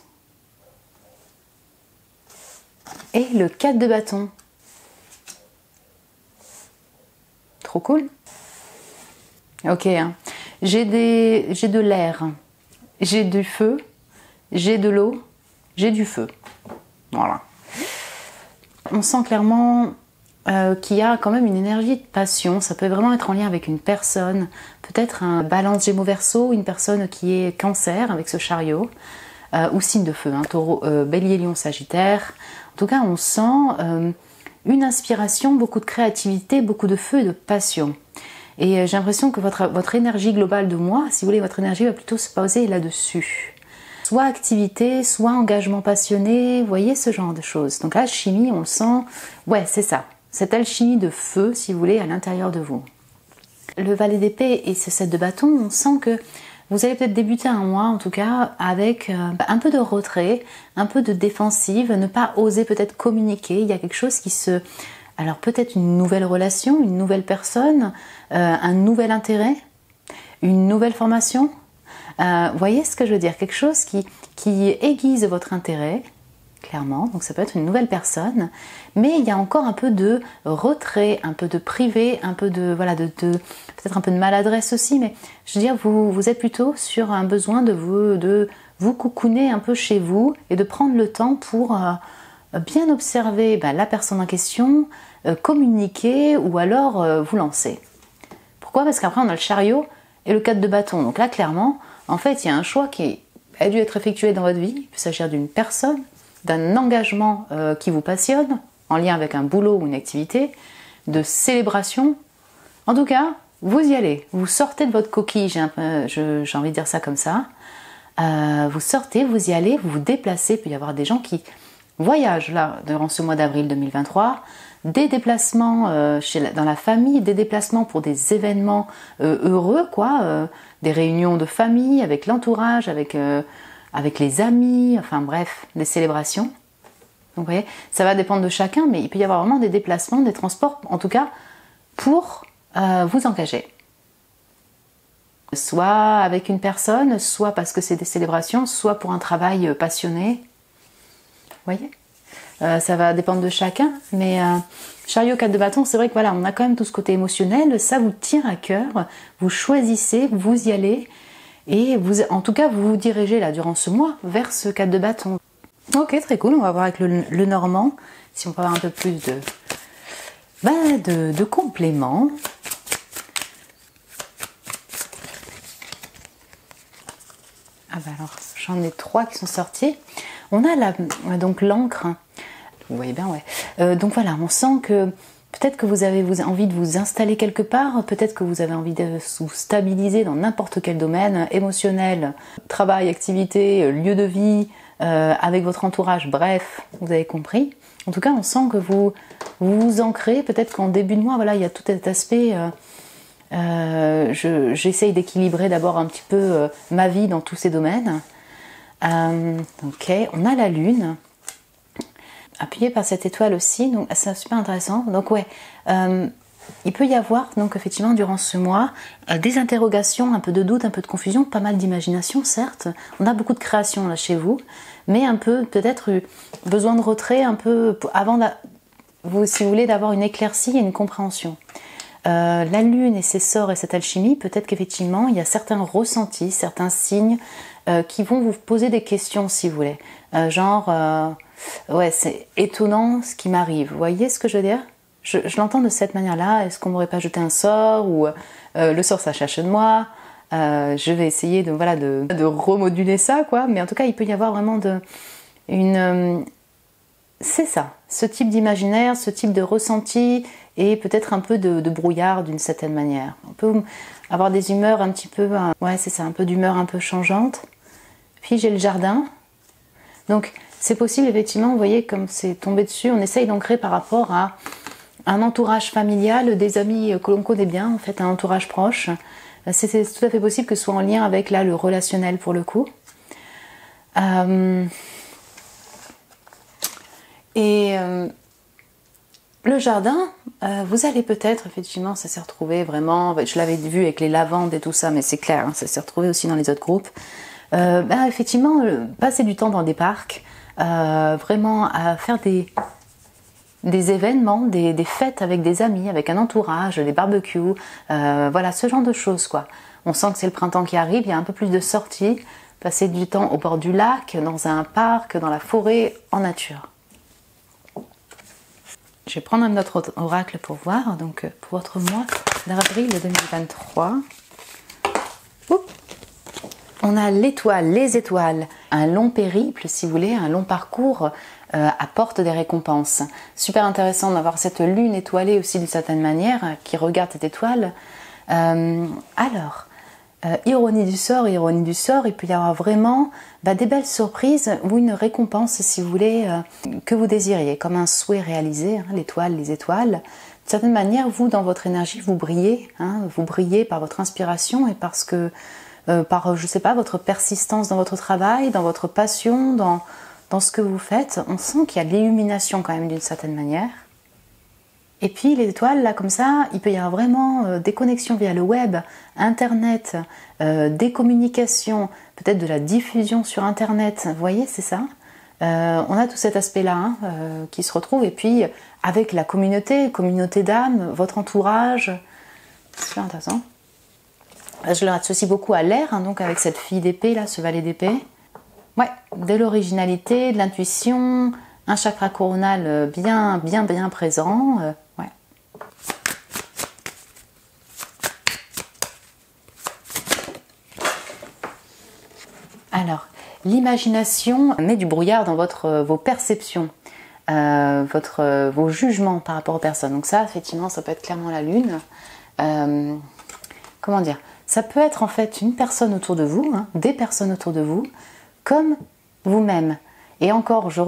et le 4 de bâton. Trop cool. Ok, hein. J'ai de l'air, j'ai du feu, j'ai de l'eau, j'ai du feu. Voilà. On sent clairement qu'il y a quand même une énergie de passion. Ça peut vraiment être en lien avec une personne, peut-être un balance Gémeaux Verseau, une personne qui est Cancer avec ce chariot, ou signe de feu, hein, Taureau, Bélier, Lion, Sagittaire. En tout cas, on sent une inspiration, beaucoup de créativité, beaucoup de feu et de passion. Et j'ai l'impression que votre énergie globale de moi, si vous voulez, votre énergie va plutôt se poser là-dessus. Soit activité, soit engagement passionné, vous voyez ce genre de choses. Donc alchimie, on le sent, ouais c'est ça, cette alchimie de feu, si vous voulez, à l'intérieur de vous. Le valet d'épée et ce 7 de bâton, on sent que vous allez peut-être débuter un mois, en tout cas, avec un peu de retrait, un peu de défensive, ne pas oser peut-être communiquer. Il y a quelque chose qui se... Alors peut-être une nouvelle relation, une nouvelle personne, un nouvel intérêt, une nouvelle formation. Vous voyez ce que je veux dire? Quelque chose qui aiguise votre intérêt, clairement. Donc ça peut être une nouvelle personne, mais il y a encore un peu de retrait, un peu de privé, un peu de voilà, peut-être un peu de maladresse aussi. Mais je veux dire, vous êtes plutôt sur un besoin de vous cocooner un peu chez vous et de prendre le temps pour bien observer la personne en question, communiquer ou alors vous lancer. Pourquoi? Parce qu'après on a le chariot et le 4 de bâton. Donc là clairement, en fait il y a un choix qui a dû être effectué dans votre vie. Il peut s'agir d'une personne, d'un engagement qui vous passionne, en lien avec un boulot ou une activité, de célébration. En tout cas, vous y allez, vous sortez de votre coquille, j'ai envie de dire ça comme ça. Vous sortez, vous y allez, vous vous déplacez. Il peut y avoir des gens qui voyagent là durant ce mois d'avril 2023, des déplacements dans la famille, des déplacements pour des événements heureux, quoi, des réunions de famille avec l'entourage, avec les amis, enfin bref, des célébrations. Donc vous voyez, ça va dépendre de chacun, mais il peut y avoir vraiment des déplacements, des transports, en tout cas, pour vous engager. Soit avec une personne, soit parce que c'est des célébrations, soit pour un travail passionné. Vous voyez, ça va dépendre de chacun, mais chariot 4 de bâton, c'est vrai que voilà, on a quand même tout ce côté émotionnel, ça vous tient à cœur, vous choisissez, vous y allez, et en tout cas, vous vous dirigez là durant ce mois vers ce 4 de bâton. Ok, très cool, on va voir avec le normand, si on peut avoir un peu plus de compléments. Ah bah alors, j'en ai 3 qui sont sortis. On a donc l'encre, vous voyez bien, ouais. Donc voilà, on sent que peut-être que vous avez envie de vous installer quelque part, peut-être que vous avez envie de vous stabiliser dans n'importe quel domaine, émotionnel, travail, activité, lieu de vie, avec votre entourage, bref, vous avez compris. En tout cas, on sent que vous vous ancrez, peut-être qu'en début de mois, voilà, il y a tout cet aspect... j'essaye d'équilibrer d'abord un petit peu ma vie dans tous ces domaines. Ok, on a la lune. appuyé par cette étoile aussi, donc c'est super intéressant. Donc ouais, il peut y avoir donc effectivement durant ce mois des interrogations, un peu de doute, un peu de confusion, pas mal d'imagination certes. On a beaucoup de création là chez vous, mais un peu peut-être besoin de retrait un peu avant vous, si vous voulez, d'avoir une éclaircie et une compréhension. La lune et ses sorts et cette alchimie, peut-être qu'effectivement il y a certains ressentis, certains signes qui vont vous poser des questions si vous voulez. Ouais, c'est étonnant ce qui m'arrive. Vous voyez ce que je veux dire? Je l'entends de cette manière-là. Est-ce qu'on m'aurait pas jeté un sort ou le sort ça cherche de moi? Je vais essayer de remoduler ça, quoi. Mais en tout cas, il peut y avoir vraiment c'est ça, ce type d'imaginaire, ce type de ressenti et peut-être un peu de brouillard d'une certaine manière. On peut avoir des humeurs un petit peu, ouais, c'est ça, un peu d'humeur un peu changeante. Puis j'ai le jardin. Donc c'est possible effectivement, vous voyez comme c'est tombé dessus, on essaye d'ancrer par rapport à un entourage familial, des amis que l'on connaît bien, en fait un entourage proche. C'est tout à fait possible que ce soit en lien avec là le relationnel pour le coup. Le jardin, vous allez peut-être, effectivement, ça s'est retrouvé vraiment, je l'avais vu avec les lavandes et tout ça, mais c'est clair, hein, ça s'est retrouvé aussi dans les autres groupes. Effectivement, passer du temps dans des parcs, vraiment à faire des événements, des fêtes avec des amis, avec un entourage, des barbecues, voilà, ce genre de choses, quoi. On sent que c'est le printemps qui arrive, il y a un peu plus de sorties, passer du temps au bord du lac, dans un parc, dans la forêt, en nature. Je vais prendre un autre oracle pour voir, donc pour votre mois d'avril 2023. Oups. On a l'étoile, les étoiles, un long périple si vous voulez, un long parcours apporte des récompenses. Super intéressant d'avoir cette lune étoilée aussi d'une certaine manière qui regarde cette étoile. Ironie du sort, il peut y avoir vraiment des belles surprises ou une récompense si vous voulez que vous désiriez, comme un souhait réalisé, hein, l'étoile, les étoiles. D'une certaine manière, vous dans votre énergie, vous brillez par votre inspiration et parce que par, je sais pas, votre persistance dans votre travail, dans votre passion, dans ce que vous faites, on sent qu'il y a de l'illumination quand même d'une certaine manière. Et puis les étoiles, là comme ça, il peut y avoir vraiment des connexions via le web, internet, des communications, peut-être de la diffusion sur internet, vous voyez, c'est ça. On a tout cet aspect-là qui se retrouve, et puis avec la communauté d'âmes, votre entourage, c'est super intéressant. Je le associe beaucoup à l'air, hein, donc avec cette fille d'épée, là, ce valet d'épée. Ouais, de l'originalité, de l'intuition, un chakra coronal bien présent. Ouais. Alors, l'imagination met du brouillard dans vos perceptions, vos jugements par rapport aux personnes. Donc ça, effectivement, ça peut être clairement la lune. Comment dire ? Ça peut être en fait une personne autour de vous, hein, des personnes autour de vous, comme vous-même. Et encore, on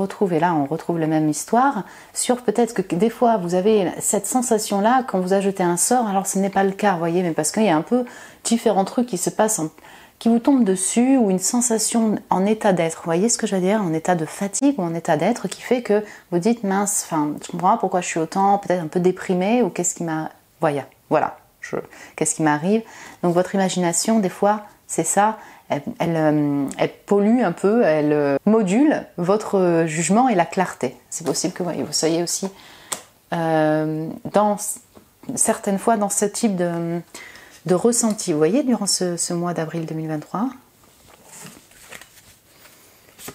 retrouve la même histoire, sur peut-être que des fois vous avez cette sensation-là quand vous ajoutez un sort, alors ce n'est pas le cas, vous voyez, mais parce qu'il y a un peu différents trucs qui se passent, qui vous tombent dessus, ou une sensation en état d'être, vous voyez ce que je veux dire, en état de fatigue ou en état d'être, qui fait que vous dites, mince, je comprends pas pourquoi je suis autant, peut-être un peu déprimée, ou qu'est-ce qui m'a... Voilà. Qu'est-ce qui m'arrive? Donc votre imagination, des fois, c'est ça, elle pollue un peu, elle module votre jugement et la clarté. C'est possible que vous soyez aussi certaines fois dans ce type de ressenti. Vous voyez, durant ce mois d'avril 2023.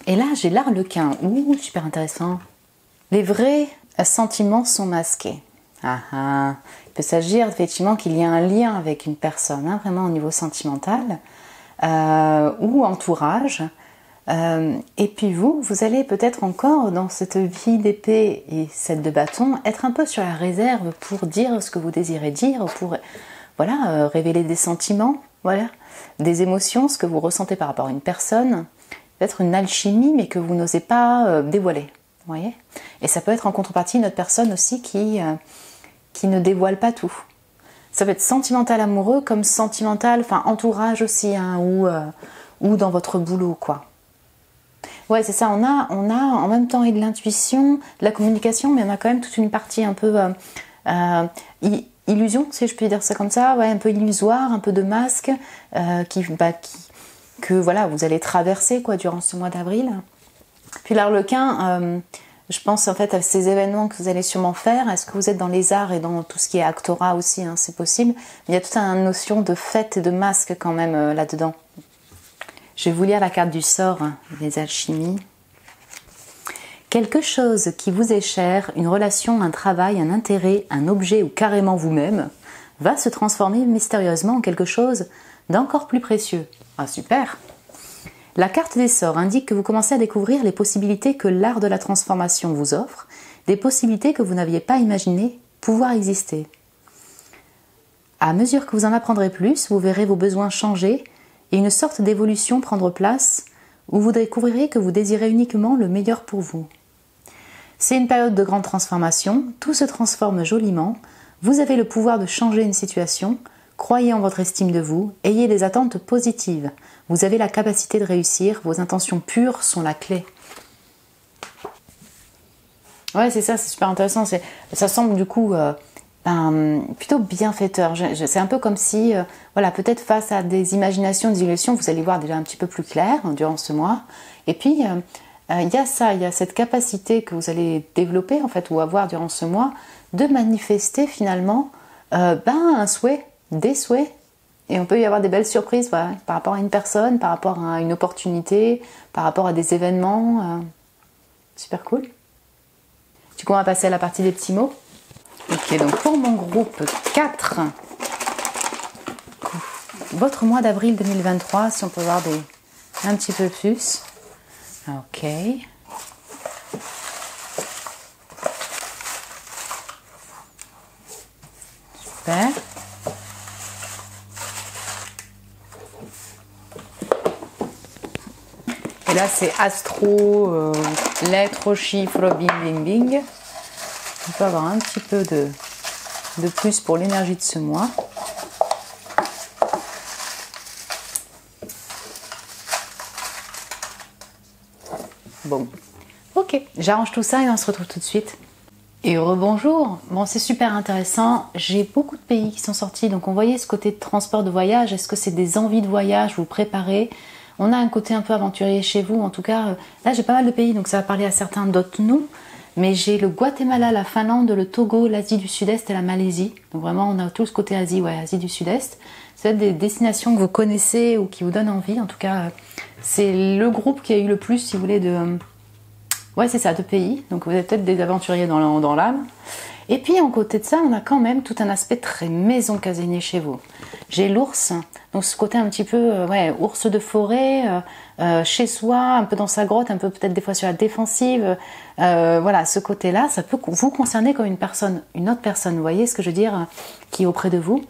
Et là, j'ai l'arlequin. Ouh, super intéressant. Les vrais sentiments sont masqués. Il peut s'agir effectivement qu'il y a un lien avec une personne, hein, vraiment au niveau sentimental ou entourage. Et puis vous allez peut-être encore dans cette vie d'épée et celle de bâton être un peu sur la réserve pour dire ce que vous désirez dire, pour révéler des sentiments, des émotions, ce que vous ressentez par rapport à une personne, peut-être une alchimie mais que vous n'osez pas dévoiler. Vous voyez ? Et ça peut être en contrepartie une autre personne aussi qui ne dévoile pas tout. Ça peut être sentimental amoureux comme sentimental, entourage aussi, hein, ou dans votre boulot, quoi. Ouais, c'est ça, on a en même temps et de l'intuition, de la communication, mais on a quand même toute une partie un peu illusion, si je puis dire ça comme ça, ouais, un peu illusoire, un peu de masque, que voilà, vous allez traverser quoi, durant ce mois d'avril. Puis l'Arlequin, je pense en fait à ces événements que vous allez sûrement faire. Est-ce que vous êtes dans les arts et dans tout ce qui est actorat aussi, hein, c'est possible. Mais il y a toute une notion de fête et de masque quand même là-dedans. Je vais vous lire la carte du sort, hein, les alchimies. Quelque chose qui vous est cher, une relation, un travail, un intérêt, un objet ou carrément vous-même, va se transformer mystérieusement en quelque chose d'encore plus précieux. Ah super! La carte des sorts indique que vous commencez à découvrir les possibilités que l'art de la transformation vous offre, des possibilités que vous n'aviez pas imaginé pouvoir exister. À mesure que vous en apprendrez plus, vous verrez vos besoins changer et une sorte d'évolution prendre place où vous découvrirez que vous désirez uniquement le meilleur pour vous. C'est une période de grande transformation, tout se transforme joliment, vous avez le pouvoir de changer une situation, croyez en votre estime de vous, ayez des attentes positives, vous avez la capacité de réussir, vos intentions pures sont la clé. Ouais, c'est ça, c'est super intéressant, ça semble du coup plutôt bienfaiteur. C'est un peu comme si, voilà, peut-être face à des imaginations, des illusions, vous allez voir déjà un petit peu plus clair durant ce mois. Et puis, il y a ça, il y a cette capacité que vous allez développer en fait ou avoir durant ce mois de manifester finalement un souhait, des souhaits. Et on peut y avoir des belles surprises voilà, par rapport à une personne, par rapport à une opportunité, par rapport à des événements. Super cool. Du coup, on va passer à la partie des petits mots. Ok, donc pour mon groupe 4, votre mois d'avril 2023, si on peut voir un petit peu plus. Ok. Super. Et là, c'est astro, lettres, chiffres, bing, bing, bing. On peut avoir un petit peu de plus pour l'énergie de ce mois. Bon, ok, j'arrange tout ça et on se retrouve tout de suite. Et rebonjour, bon c'est super intéressant, j'ai beaucoup de pays qui sont sortis, donc on voyait ce côté de transport de voyage, est-ce que c'est des envies de voyage, vous préparez? On a un côté un peu aventurier chez vous, en tout cas, là j'ai pas mal de pays, donc ça va parler à certains, d'autres non. Mais j'ai le Guatemala, la Finlande, le Togo, l'Asie du Sud-Est et la Malaisie. Donc vraiment, on a tout ce côté Asie, ouais, Asie du Sud-Est. C'est des destinations que vous connaissez ou qui vous donnent envie. En tout cas, c'est le groupe qui a eu le plus, si vous voulez, ouais, c'est ça, de pays. Donc vous avez peut-être des aventuriers dans l'âme. Et puis, en côté de ça, on a quand même tout un aspect très maison casanier chez vous. J'ai l'ours, donc ce côté un petit peu, ouais, ours de forêt, chez soi, un peu dans sa grotte, un peu peut-être des fois sur la défensive. Voilà, ce côté-là, ça peut vous concerner comme une autre personne, vous voyez ce que je veux dire, qui est auprès de vous.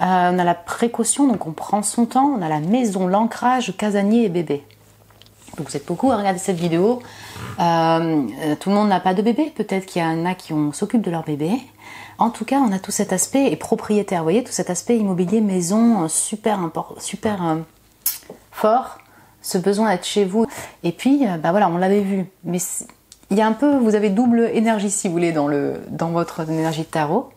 On a la précaution, donc on prend son temps. On a la maison, l'ancrage, casanier et bébé. Donc vous êtes beaucoup à regarder cette vidéo. Tout le monde n'a pas de bébé. Peut-être qu'il y en a qui s'occupent de leur bébé. En tout cas, on a tout cet aspect et propriétaire. Vous voyez, tout cet aspect immobilier, maison, super fort. Ce besoin d'être chez vous. Et puis, voilà, on l'avait vu. Mais il y a un peu, vous avez double énergie, si vous voulez, dans votre énergie de tarot.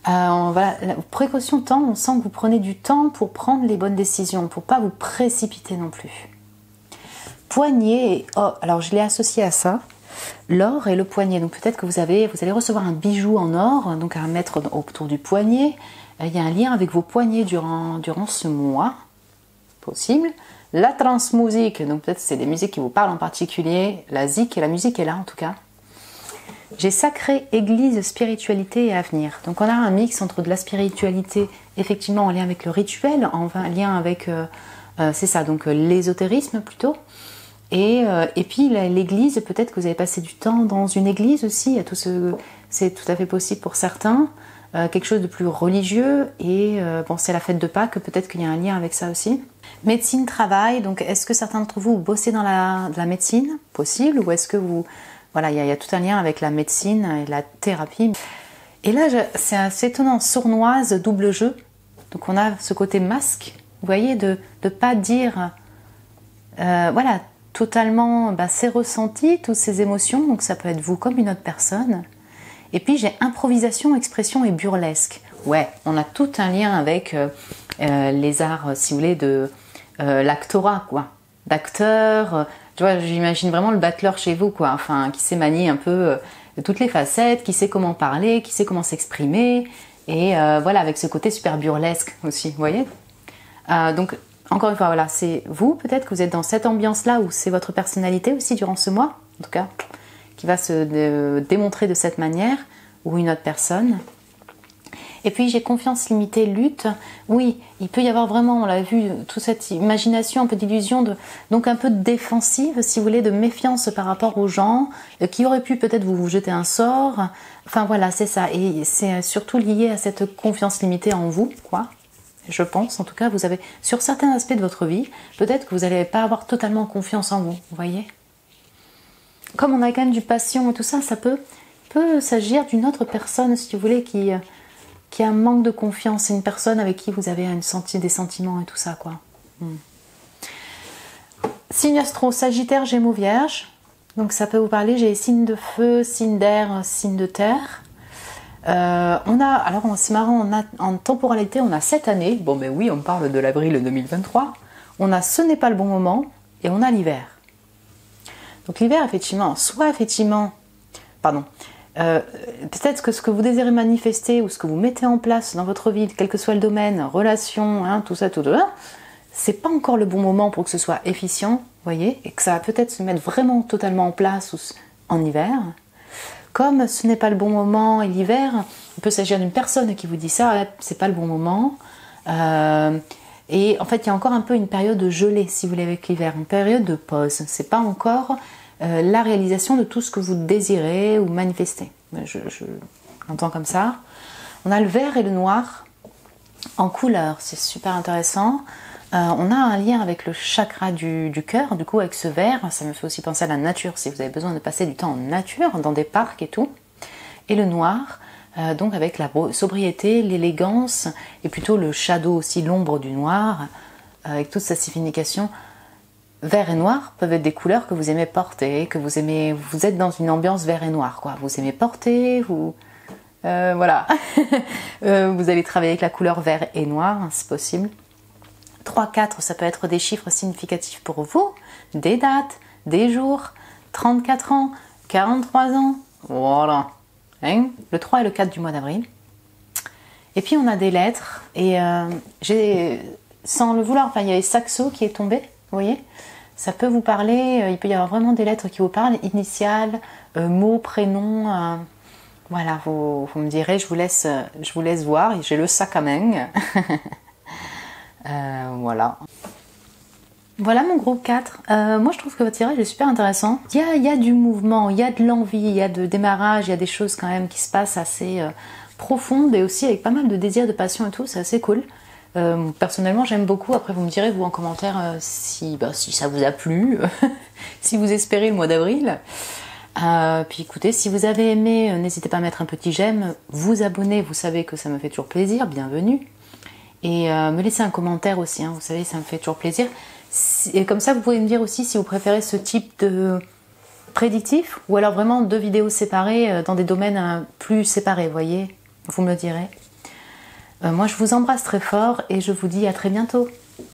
Voilà, la précaution temps, on sent que vous prenez du temps pour prendre les bonnes décisions, pour pas vous précipiter non plus. Poignet, alors je l'ai associé à ça, l'or et le poignet. Donc peut-être que vous allez recevoir un bijou en or, donc à mettre autour du poignet. Il y a un lien avec vos poignets durant ce mois, possible. La transmusique, donc peut-être c'est des musiques qui vous parlent en particulier. La zik et la musique est là en tout cas. J'ai sacré, église, spiritualité et avenir. Donc on a un mix entre de la spiritualité, effectivement en lien avec le rituel, en lien avec, c'est ça, donc l'ésotérisme plutôt. Et puis l'église, peut-être que vous avez passé du temps dans une église aussi, c'est tout à fait possible pour certains. Quelque chose de plus religieux et bon, c'est la fête de Pâques, peut-être qu'il y a un lien avec ça aussi. Médecine, travail, donc est-ce que certains d'entre vous bossez dans la médecine, possible, ou est-ce que vous... Voilà, il y a tout un lien avec la médecine et la thérapie. Et là, c'est assez étonnant, sournoise, double jeu. Donc on a ce côté masque, vous voyez, de pas dire... voilà, totalement ces ressentis, toutes ces émotions, donc ça peut être vous comme une autre personne. Et puis j'ai improvisation, expression et burlesque. Ouais, on a tout un lien avec les arts, si vous voulez, de l'actorat, quoi. D'acteur, tu vois, j'imagine vraiment le battleur chez vous, quoi. Enfin, qui sait manier un peu de toutes les facettes, qui sait comment parler, qui sait comment s'exprimer. Et voilà, avec ce côté super burlesque aussi, vous voyez. Donc, encore une fois, voilà, c'est vous, peut-être que vous êtes dans cette ambiance-là, ou c'est votre personnalité aussi durant ce mois, en tout cas, qui va se démontrer de cette manière, ou une autre personne. Et puis j'ai confiance limitée, lutte. Oui, il peut y avoir vraiment, on l'a vu, toute cette imagination, un peu d'illusion, donc un peu de défensive, si vous voulez, de méfiance par rapport aux gens, qui auraient pu peut-être vous jeter un sort. Enfin voilà, c'est ça. Et c'est surtout lié à cette confiance limitée en vous, quoi. Je pense, en tout cas, vous avez, sur certains aspects de votre vie, peut-être que vous n'allez pas avoir totalement confiance en vous, vous voyez. Comme on a quand même du passion et tout ça, ça peut s'agir d'une autre personne, si vous voulez, qui a un manque de confiance. C'est une personne avec qui vous avez des sentiments et tout ça, quoi. Signe astro, Sagittaire, Gémeaux, Vierge. Donc ça peut vous parler, j'ai signe de feu, signe d'air, signe de terre. Alors c'est marrant, en temporalité, on a 7 années. Bon ben oui, on parle de l'avril 2023. On a ce n'est pas le bon moment et on a l'hiver. Donc l'hiver, peut-être que ce que vous désirez manifester ou ce que vous mettez en place dans votre vie, quel que soit le domaine, relation, tout ça, c'est pas encore le bon moment pour que ce soit efficient, vous voyez, et que ça va peut-être se mettre vraiment totalement en place en hiver. Comme ce n'est pas le bon moment et l'hiver, il peut s'agir d'une personne qui vous dit ça, c'est pas le bon moment. Et en fait, il y a encore un peu une période de gelée, si vous voulez, avec l'hiver, une période de pause. C'est pas encore la réalisation de tout ce que vous désirez ou manifestez. Je l'entends comme ça. On a le vert et le noir en couleur, c'est super intéressant. On a un lien avec le chakra du cœur, du coup avec ce vert, ça me fait aussi penser à la nature, si vous avez besoin de passer du temps en nature, dans des parcs et tout. Et le noir, donc avec la sobriété, l'élégance, et plutôt le shadow aussi, l'ombre du noir, avec toute sa signification. Vert et noir peuvent être des couleurs que vous aimez porter, que vous aimez, vous êtes dans une ambiance vert et noir, quoi. Vous aimez porter, voilà. Vous allez travailler avec la couleur vert et noir, c'est possible. 3, 4, ça peut être des chiffres significatifs pour vous, des dates, des jours, 34 ans, 43 ans, voilà. Hein, le 3 et le 4 du mois d'avril. Et puis on a des lettres, et sans le vouloir, enfin il y a Saxo qui est tombé, vous voyez. Ça peut vous parler, il peut y avoir vraiment des lettres qui vous parlent, initiales, mots, prénoms, voilà, vous me direz, je vous laisse voir, j'ai le sac à main. Voilà. Voilà mon groupe 4. Moi je trouve que votre tirage est super intéressant. Il y a du mouvement, il y a de l'envie, il y a de démarrage, il y a des choses quand même qui se passent assez profondes et aussi avec pas mal de désir, de passion et tout, c'est assez cool. Personnellement j'aime beaucoup, après vous me direz vous en commentaire si ça vous a plu, si vous espérez le mois d'avril. Puis écoutez, si vous avez aimé, n'hésitez pas à mettre un petit j'aime, vous abonner, vous savez que ça me fait toujours plaisir, bienvenue. Et me laisser un commentaire aussi, hein, vous savez, ça me fait toujours plaisir. Et comme ça, vous pouvez me dire aussi si vous préférez ce type de prédictif ou alors vraiment 2 vidéos séparées dans des domaines plus séparés, vous voyez. Vous me le direz. Moi, je vous embrasse très fort et je vous dis à très bientôt.